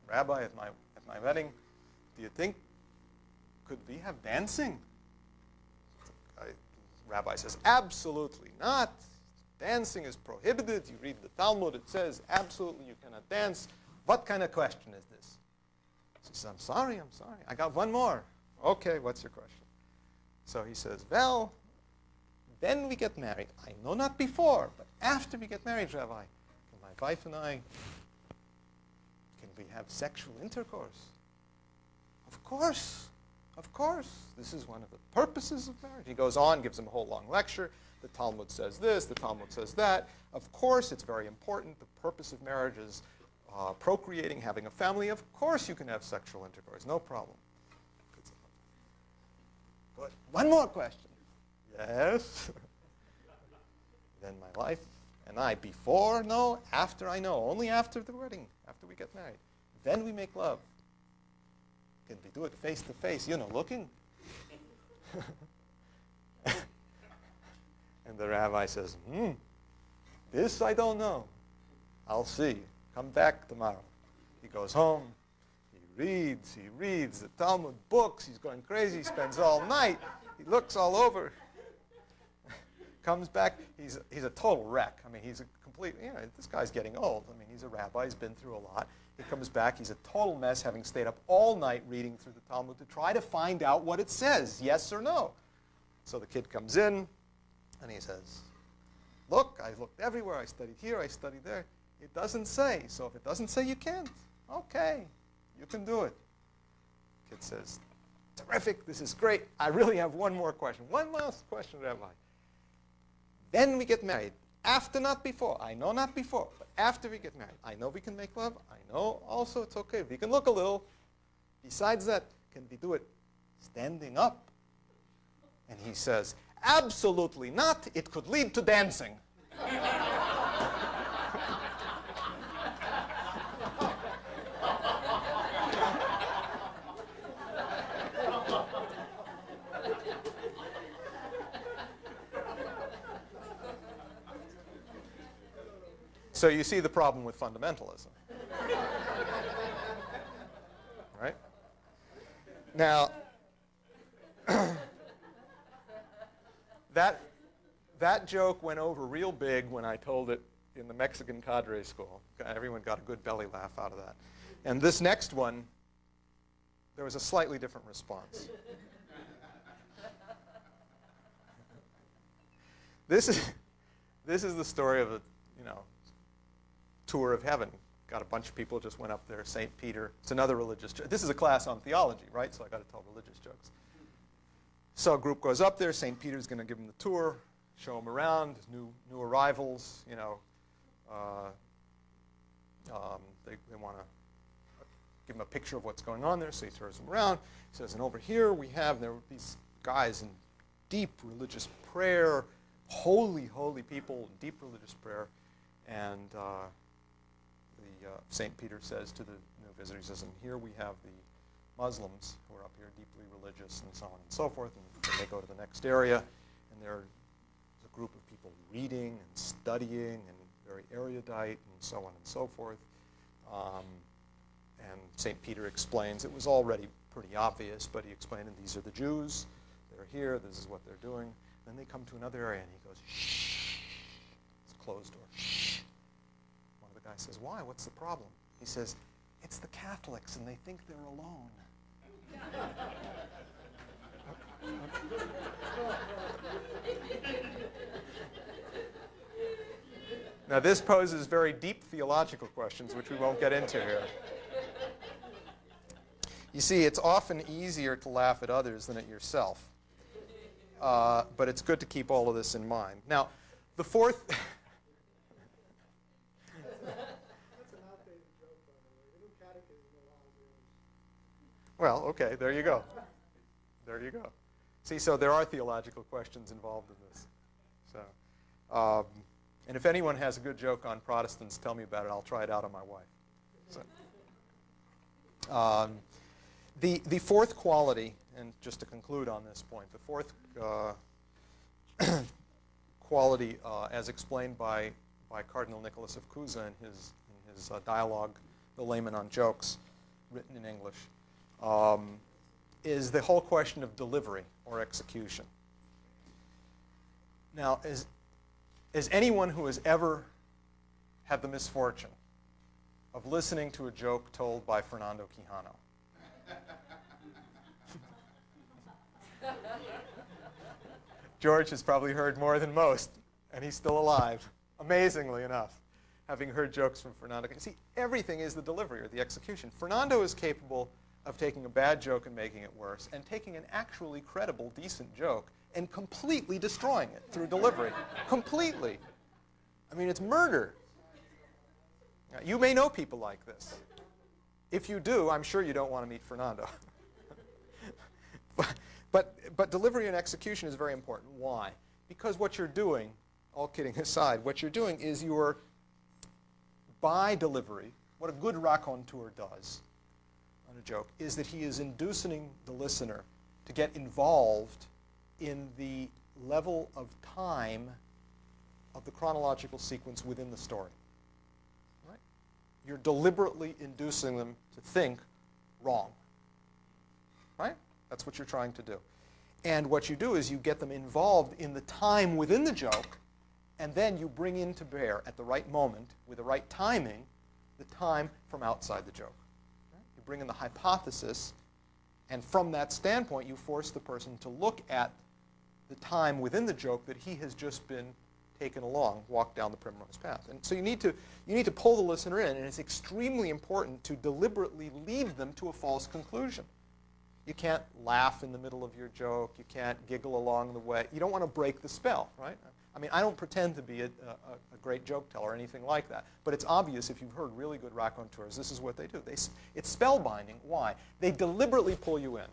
Rabbi, at my wedding, do you think, could we have dancing? Rabbi says, absolutely not. Dancing is prohibited. You read the Talmud, it says, absolutely you cannot dance. What kind of question is this? He says, I'm sorry. I got one more. Okay, what's your question? So he says, well, then we get married. I know not before, but after we get married, Rabbi, can my wife and I, can we have sexual intercourse? Of course. Of course, this is one of the purposes of marriage. He goes on, gives him a whole long lecture. The Talmud says this, the Talmud says that. Of course, it's very important. The purpose of marriage is procreating, having a family. Of course you can have sexual intercourse, no problem. But one more question. Yes. Then my wife and I, before, no, after, I know. Only after the wedding, after we get married. Then we make love. Can we do it face to face, looking? And the rabbi says, this I don't know. I'll see. Come back tomorrow. He goes home. He He reads the Talmud books. He's going crazy. He spends all night. He looks all over. Comes back. He's a total wreck. I mean, he's a complete, this guy's getting old. I mean, he's a rabbi. He's been through a lot. He comes back. He's a total mess, having stayed up all night reading through the Talmud to try to find out what it says, yes or no. So the kid comes in, and he says, look, I looked everywhere. I studied here. I studied there. It doesn't say. So if it doesn't say, you can't. Okay, you can do it. The kid says, terrific. This is great. I really have one more question. One last question, Rabbi. Then we get married. After, not before. I know not before, but after we get married. I know we can make love. I know also it's okay. We can look a little. Besides that, can we do it standing up? And he says, absolutely not. It could lead to dancing. So you see the problem with fundamentalism. Right? Now, that joke went over real big when I told it in the Mexican cadre school. Everyone got a good belly laugh out of that. And this next one, there was a slightly different response. This is the story of a, tour of heaven. Got a bunch of people just went up there. St. Peter. It's another religious joke. This is a class on theology, right? So I got to tell religious jokes. So a group goes up there. St. Peter's going to give them the tour, show them around, new arrivals. They want to give them a picture of what's going on there. So he throws them around. He says, and over here we have these guys in deep religious prayer, holy people, deep religious prayer, and St. Peter says to the new visitor, he says, and here we have the Muslims who are up here deeply religious and so on and so forth. And then they go to the next area, and there's a group of people reading and studying and very erudite and so on and so forth. And St. Peter explains, it was already pretty obvious, but he explained, and these are the Jews. They're here. This is what they're doing. Then they come to another area, and he goes, shh. It's a closed door. Shh. The guy says, why? What's the problem? He says, it's the Catholics, and they think they're alone. Now, this poses very deep theological questions, which we won't get into here. You see, it's often easier to laugh at others than at yourself. But it's good to keep all of this in mind. Now, the fourth... Well, okay, there you go. There you go. See, so there are theological questions involved in this. So, and if anyone has a good joke on Protestants, tell me about it. I'll try it out on my wife. So, the fourth quality, and just to conclude on this point, the fourth quality, as explained by Cardinal Nicholas of Cusa in his dialogue, The Layman on Jokes, written in English, is the whole question of delivery or execution. Now, as anyone who has ever had the misfortune of listening to a joke told by Fernando Quijano, George has probably heard more than most, and he's still alive, amazingly enough, having heard jokes from Fernando. See, everything is the delivery or the execution. Fernando is capable of taking a bad joke and making it worse, and taking an actually credible, decent joke and completely destroying it through delivery. Completely. I mean, it's murder. Now, you may know people like this. If you do, I'm sure you don't want to meet Fernando. But delivery and execution is very important. Why? Because what you're doing, all kidding aside, what you're doing is you're, by delivery, what a good raconteur does on a joke is that he is inducing the listener to get involved in the level of time of the chronological sequence within the story. Right? You're deliberately inducing them to think wrong. Right? That's what you're trying to do. And what you do is you get them involved in the time within the joke, and then you bring into bear at the right moment, with the right timing, the time from outside the joke. Right? You bring in the hypothesis, and from that standpoint, you force the person to look at the time within the joke that he has just been taken along, walked down the primrose path. And so you need to pull the listener in, and it's extremely important to deliberately lead them to a false conclusion. You can't laugh in the middle of your joke. You can't giggle along the way. You don't want to break the spell, right? I mean, I don't pretend to be a great joke teller or anything like that, but it's obvious if you've heard really good raconteurs, this is what they do. It's spellbinding. Why? They deliberately pull you in,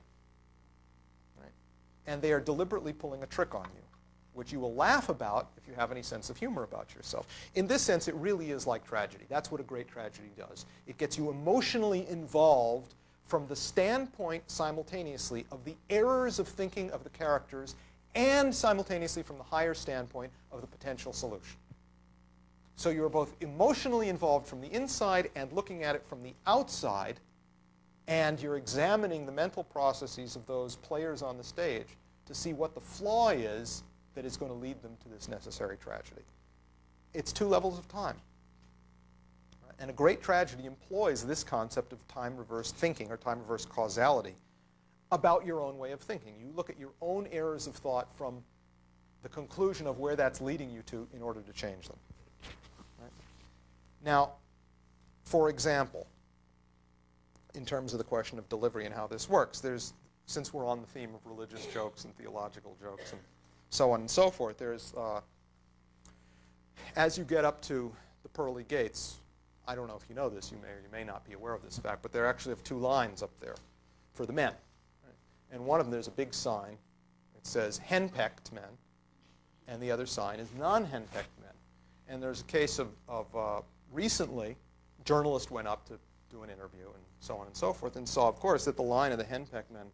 right? And they are deliberately pulling a trick on you, which you will laugh about if you have any sense of humor about yourself. In this sense, it really is like tragedy. That's what a great tragedy does. It gets you emotionally involved from the standpoint simultaneously of the errors of thinking of the characters and simultaneously from the higher standpoint of the potential solution. So you're both emotionally involved from the inside and looking at it from the outside, and you're examining the mental processes of those players on the stage to see what the flaw is that is going to lead them to this necessary tragedy. It's two levels of time. And a great tragedy employs this concept of time-reverse thinking or time-reverse causality about your own way of thinking. You look at your own errors of thought from the conclusion of where that's leading you to in order to change them. Right? Now, for example, in terms of the question of delivery and how this works, since we're on the theme of religious jokes and theological jokes and so on and so forth, as you get up to the pearly gates, I don't know if you know this, you may or you may not be aware of this fact, but they actually have two lines up there for the men. Right? And one of them, there's a big sign. It says henpecked men, and the other sign is non-henpecked men. And there's a case of recently, a journalist went up to do an interview and so on and so forth, and saw, of course, that the line of the henpecked men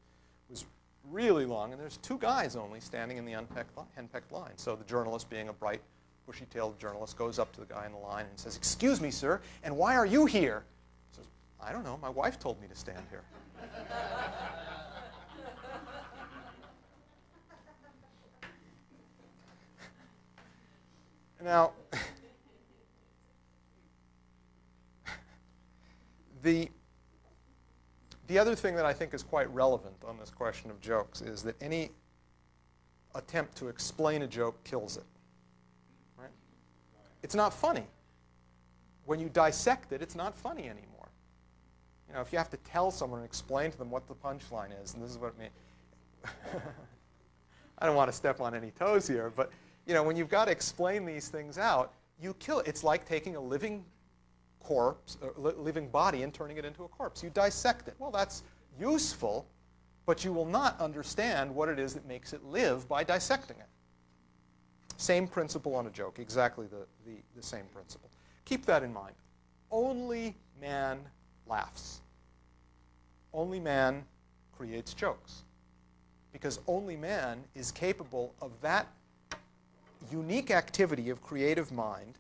was really long, and there's two guys only standing in the henpecked line. So the journalist, being a bright, bushy-tailed journalist, goes up to the guy in the line and says, "Excuse me, sir, and why are you here?" He says, "I don't know. My wife told me to stand here." Now, the other thing that I think is quite relevant on this question of jokes is that any attempt to explain a joke kills it. Right? It's not funny. When you dissect it, it's not funny anymore. You know, if you have to tell someone and explain to them what the punchline is, and this is what it means. I don't want to step on any toes here, but you know, when you've got to explain these things out, you kill it. It's like taking a living corpse, living body, and turning it into a corpse. You dissect it. Well, that's useful, but you will not understand what it is that makes it live by dissecting it. Same principle on a joke, exactly the same principle. Keep that in mind. Only man laughs. Only man creates jokes. Because only man is capable of that unique activity of creative mind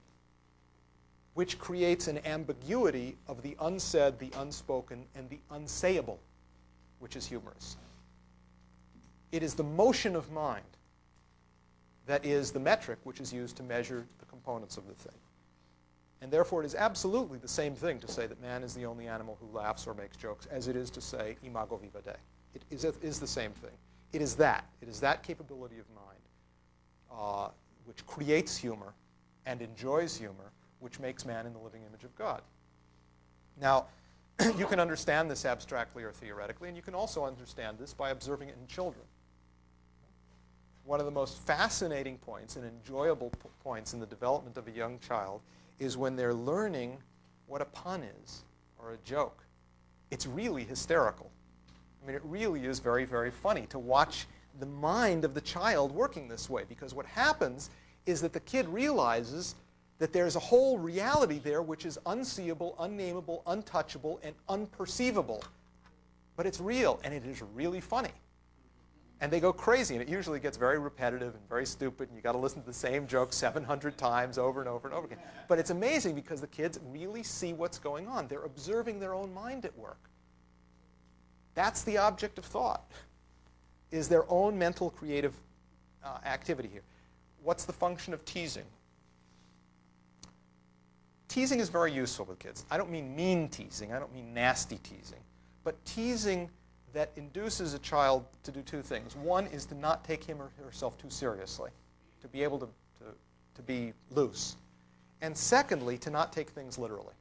which creates an ambiguity of the unsaid, the unspoken, and the unsayable, which is humorous. It is the motion of mind that is the metric which is used to measure the components of the thing. And therefore, it is absolutely the same thing to say that man is the only animal who laughs or makes jokes as it is to say imago viva Dei. It is the same thing. It is that capability of mind which creates humor and enjoys humor, which makes man in the living image of God. Now, you can understand this abstractly or theoretically, and you can also understand this by observing it in children. One of the most fascinating points and enjoyable points in the development of a young child is when they're learning what a pun is or a joke. It's really hysterical. I mean, it really is very, very funny to watch the mind of the child working this way, because what happens is that the kid realizes that there's a whole reality there which is unseeable, unnameable, untouchable, and unperceivable. But it's real, and it is really funny. And they go crazy, and it usually gets very repetitive and very stupid, and you've got to listen to the same joke 700 times over and over and over again. But it's amazing because the kids really see what's going on. They're observing their own mind at work. That's the object of thought, is their own mental creative activity here. What's the function of teasing? Teasing is very useful with kids. I don't mean mean teasing. I don't mean nasty teasing. But teasing that induces a child to do two things. One is to not take him or herself too seriously, to be able to be loose. And secondly, to not take things literally.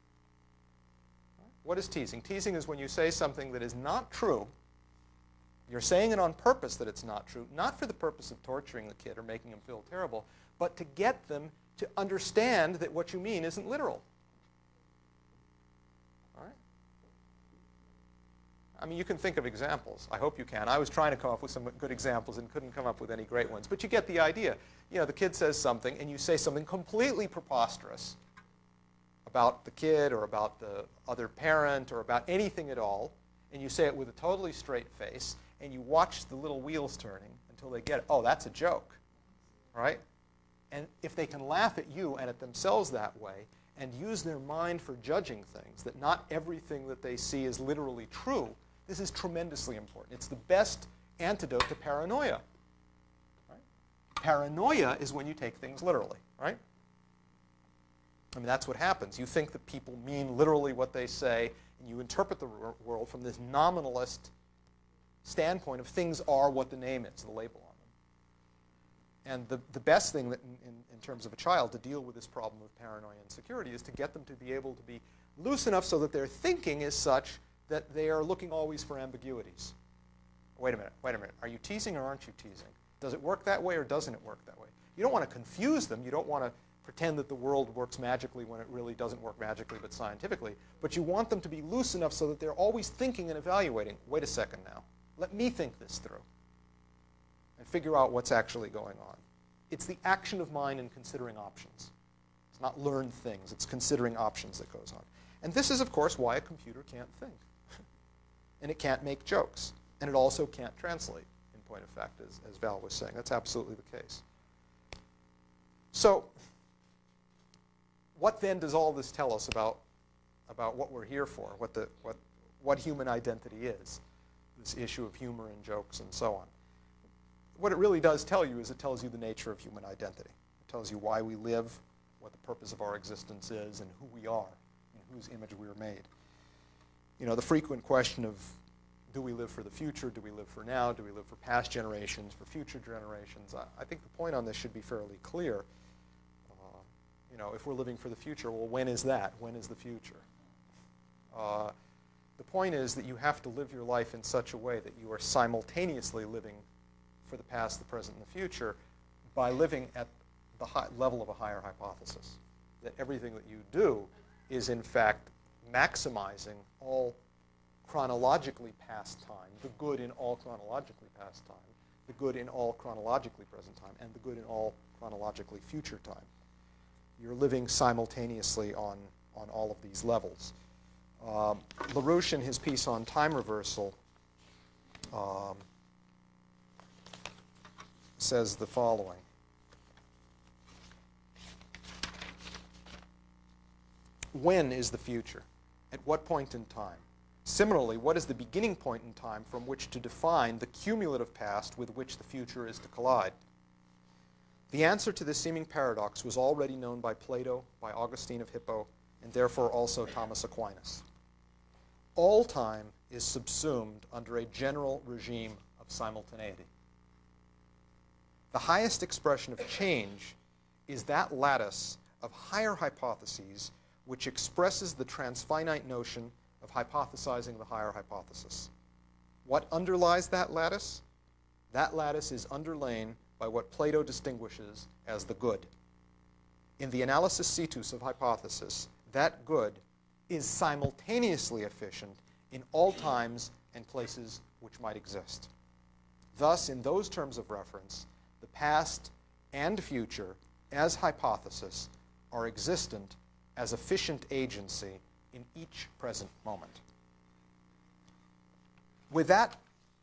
What is teasing? Teasing is when you say something that is not true. You're saying it on purpose that it's not true, not for the purpose of torturing the kid or making him feel terrible, but to get them to understand that what you mean isn't literal. All right? I mean, you can think of examples. I hope you can. I was trying to come up with some good examples and couldn't come up with any great ones. But you get the idea. You know, the kid says something, and you say something completely preposterous about the kid or about the other parent or about anything at all, and you say it with a totally straight face, and you watch the little wheels turning until they get it. Oh, that's a joke, right? And if they can laugh at you and at themselves that way and use their mind for judging things, that not everything that they see is literally true, this is tremendously important. It's the best antidote to paranoia. Right? Paranoia is when you take things literally, right? I mean, that's what happens. You think that people mean literally what they say, and you interpret the world from this nominalist standpoint of things are what the name is, the label on them. And the best thing that in terms of a child to deal with this problem of paranoia and insecurity is to get them to be able to be loose enough so that their thinking is such that they are looking always for ambiguities. Wait a minute. Are you teasing or aren't you teasing? Does it work that way or doesn't it work that way? You don't want to confuse them. You don't want to pretend that the world works magically when it really doesn't work magically but scientifically. But you want them to be loose enough so that they're always thinking and evaluating. Wait a second now. Let me think this through and figure out what's actually going on. It's the action of mind in considering options. It's not learned things. It's considering options that goes on. And this is, of course, why a computer can't think. And it can't make jokes. And it also can't translate, in point of fact, as Val was saying. That's absolutely the case. So what then does all this tell us about what we're here for, what human identity is, this issue of humor and jokes and so on? What it really does tell you is it tells you the nature of human identity. It tells you why we live, what the purpose of our existence is, and who we are, in whose image we are made. You know, the frequent question of do we live for the future, do we live for now, do we live for past generations, for future generations? I think the point on this should be fairly clear. You know, if we're living for the future, well, when is that? When is the future? The point is that you have to live your life in such a way that you are simultaneously living for the past, the present, and the future by living at the level of a higher hypothesis. That everything that you do is, in fact, maximizing all chronologically past time, the good in all chronologically past time, the good in all chronologically present time, and the good in all chronologically future time. You're living simultaneously on all of these levels. LaRouche, in his piece on time reversal, says the following. When is the future? At what point in time? Similarly, what is the beginning point in time from which to define the cumulative past with which the future is to collide? The answer to this seeming paradox was already known by Plato, by Augustine of Hippo, and therefore also Thomas Aquinas. All time is subsumed under a general regime of simultaneity. The highest expression of change is that lattice of higher hypotheses which expresses the transfinite notion of hypothesizing the higher hypothesis. What underlies that lattice? That lattice is underlain by what Plato distinguishes as the good. In the analysis situs of hypothesis, that good is simultaneously efficient in all times and places which might exist. Thus, in those terms of reference, the past and future, as hypothesis, are existent as efficient agency in each present moment. With that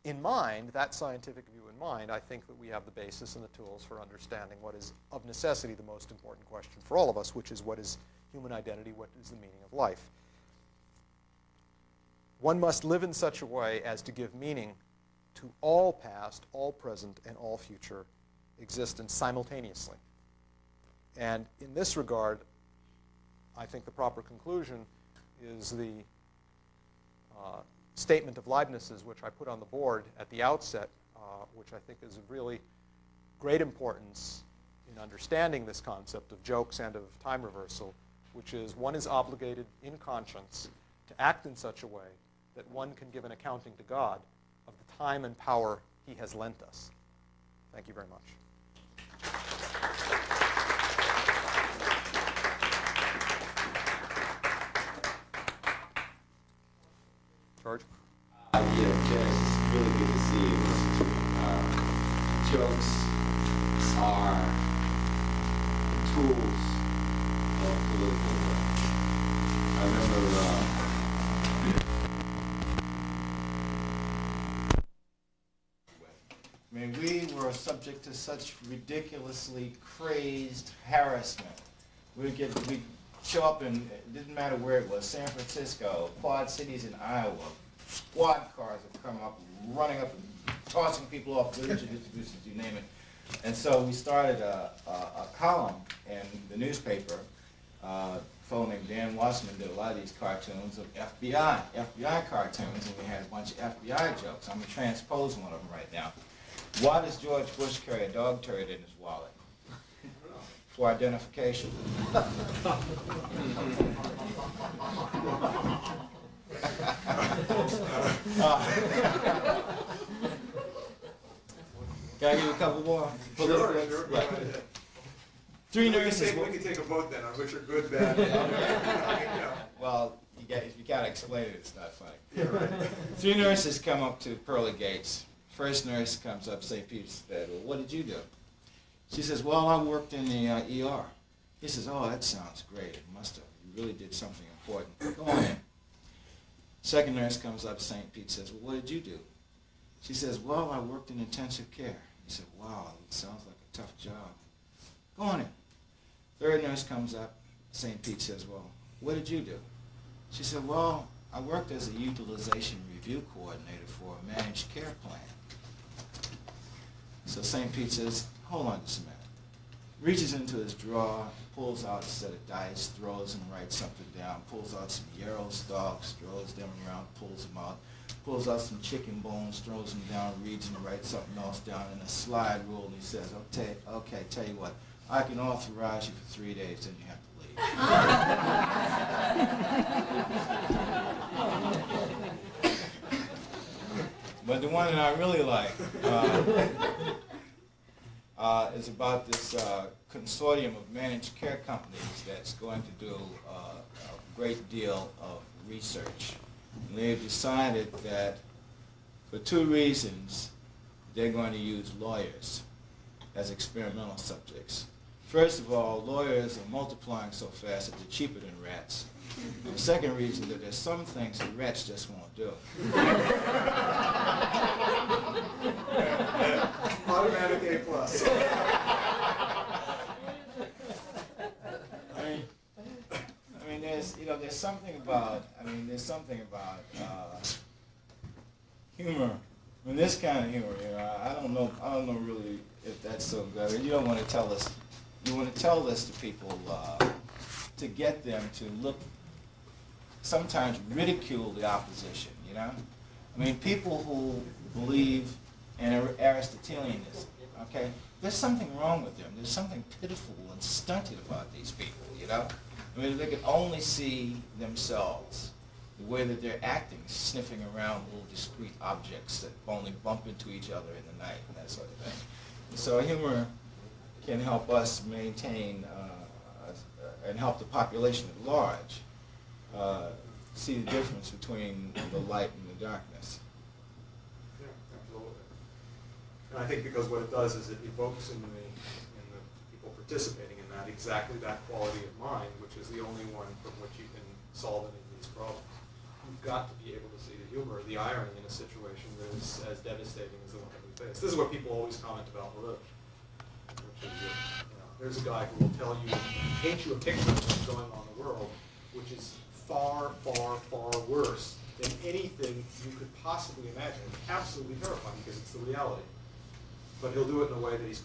in mind, that scientific view in mind, I think that we have the basis and the tools for understanding what is of necessity the most important question for all of us, which is what is human identity, what is the meaning of life. One must live in such a way as to give meaning to all past, all present, and all future existence simultaneously. And in this regard, I think the proper conclusion is the statement of Leibniz's, which I put on the board at the outset, which I think is of really great importance in understanding this concept of jokes and of time reversal, which is one is obligated in conscience to act in such a way that one can give an accounting to God of the time and power he has lent us. Thank you very much. George? Yeah, Jess, it's really good to see you. Jokes are tools of political work. I remember I mean, we were subject to such ridiculously crazed harassment. We'd show up in, it didn't matter where it was, San Francisco, quad cities in Iowa, squad cars would come up, running up and tossing people off village distributions, you name it. And so we started a column in the newspaper. A fellow named Dan Wasserman did a lot of these cartoons of FBI cartoons, and we had a bunch of FBI jokes. I'm going to transpose one of them right now. Why does George Bush carry a dog turd in his wallet? For identification. Can I give you a couple more? Sure. Yeah. Three nurses. We can take a vote then on which are good, bad. Yeah. Well, you gotta explain it. It's not funny. Yeah, right. Three nurses come up to pearly gates. First nurse comes up, St. Peter's bed. Well, what did you do? She says, well, I worked in the ER. He says, oh, that sounds great. It must have. You really did something important. Go on in. Second nurse comes up, St. Pete says, well, what did you do? She says, well, I worked in intensive care. He said, wow, it sounds like a tough job. Go on in. Third nurse comes up, St. Pete says, well, what did you do? She said, well, I worked as a utilization review coordinator for a managed care plan. So St. Pete says, hold on just a minute. Reaches into his drawer, pulls out a set of dice, throws and writes something down, pulls out some yarrow stalks, throws them around, pulls them out, pulls out some chicken bones, throws them down, reads and writes something else down in a slide rule, and he says, okay, tell you what, I can authorize you for 3 days, then you have to leave. But the one that I really like is about this consortium of managed care companies that's going to do a great deal of research. And they've decided that for two reasons they're going to use lawyers as experimental subjects. First of all, lawyers are multiplying so fast that they're cheaper than rats. And the second reason that there's some things that rats just won't do. Automatic A+. I mean, there's something about humor. I mean, this kind of humor, I don't know really if that's so good. You don't want to tell this. You want to tell this to people to get them to look, sometimes ridicule the opposition, I mean, people who believe in Aristotelianism, okay, there's something wrong with them. There's something pitiful and stunted about these people, I mean, they can only see themselves, the way that they're acting, sniffing around little discrete objects that only bump into each other in the night and that sort of thing. So humor can help us maintain and help the population at large see the difference between the light and the darkness. Yeah, absolutely. And I think because what it does is it evokes in the people participating in that exactly that quality of mind, which is the only one from which you can solve any of these problems. You've got to be able to see the humor, the irony in a situation that is as devastating as the one that we face. This is what people always comment about LaRouche, which is that, there's a guy who will tell you, paint you a picture of what's going on in the world, which is far, far, far worse than anything you could possibly imagine. It's absolutely terrifying because it's the reality. But he'll do it in a way that he's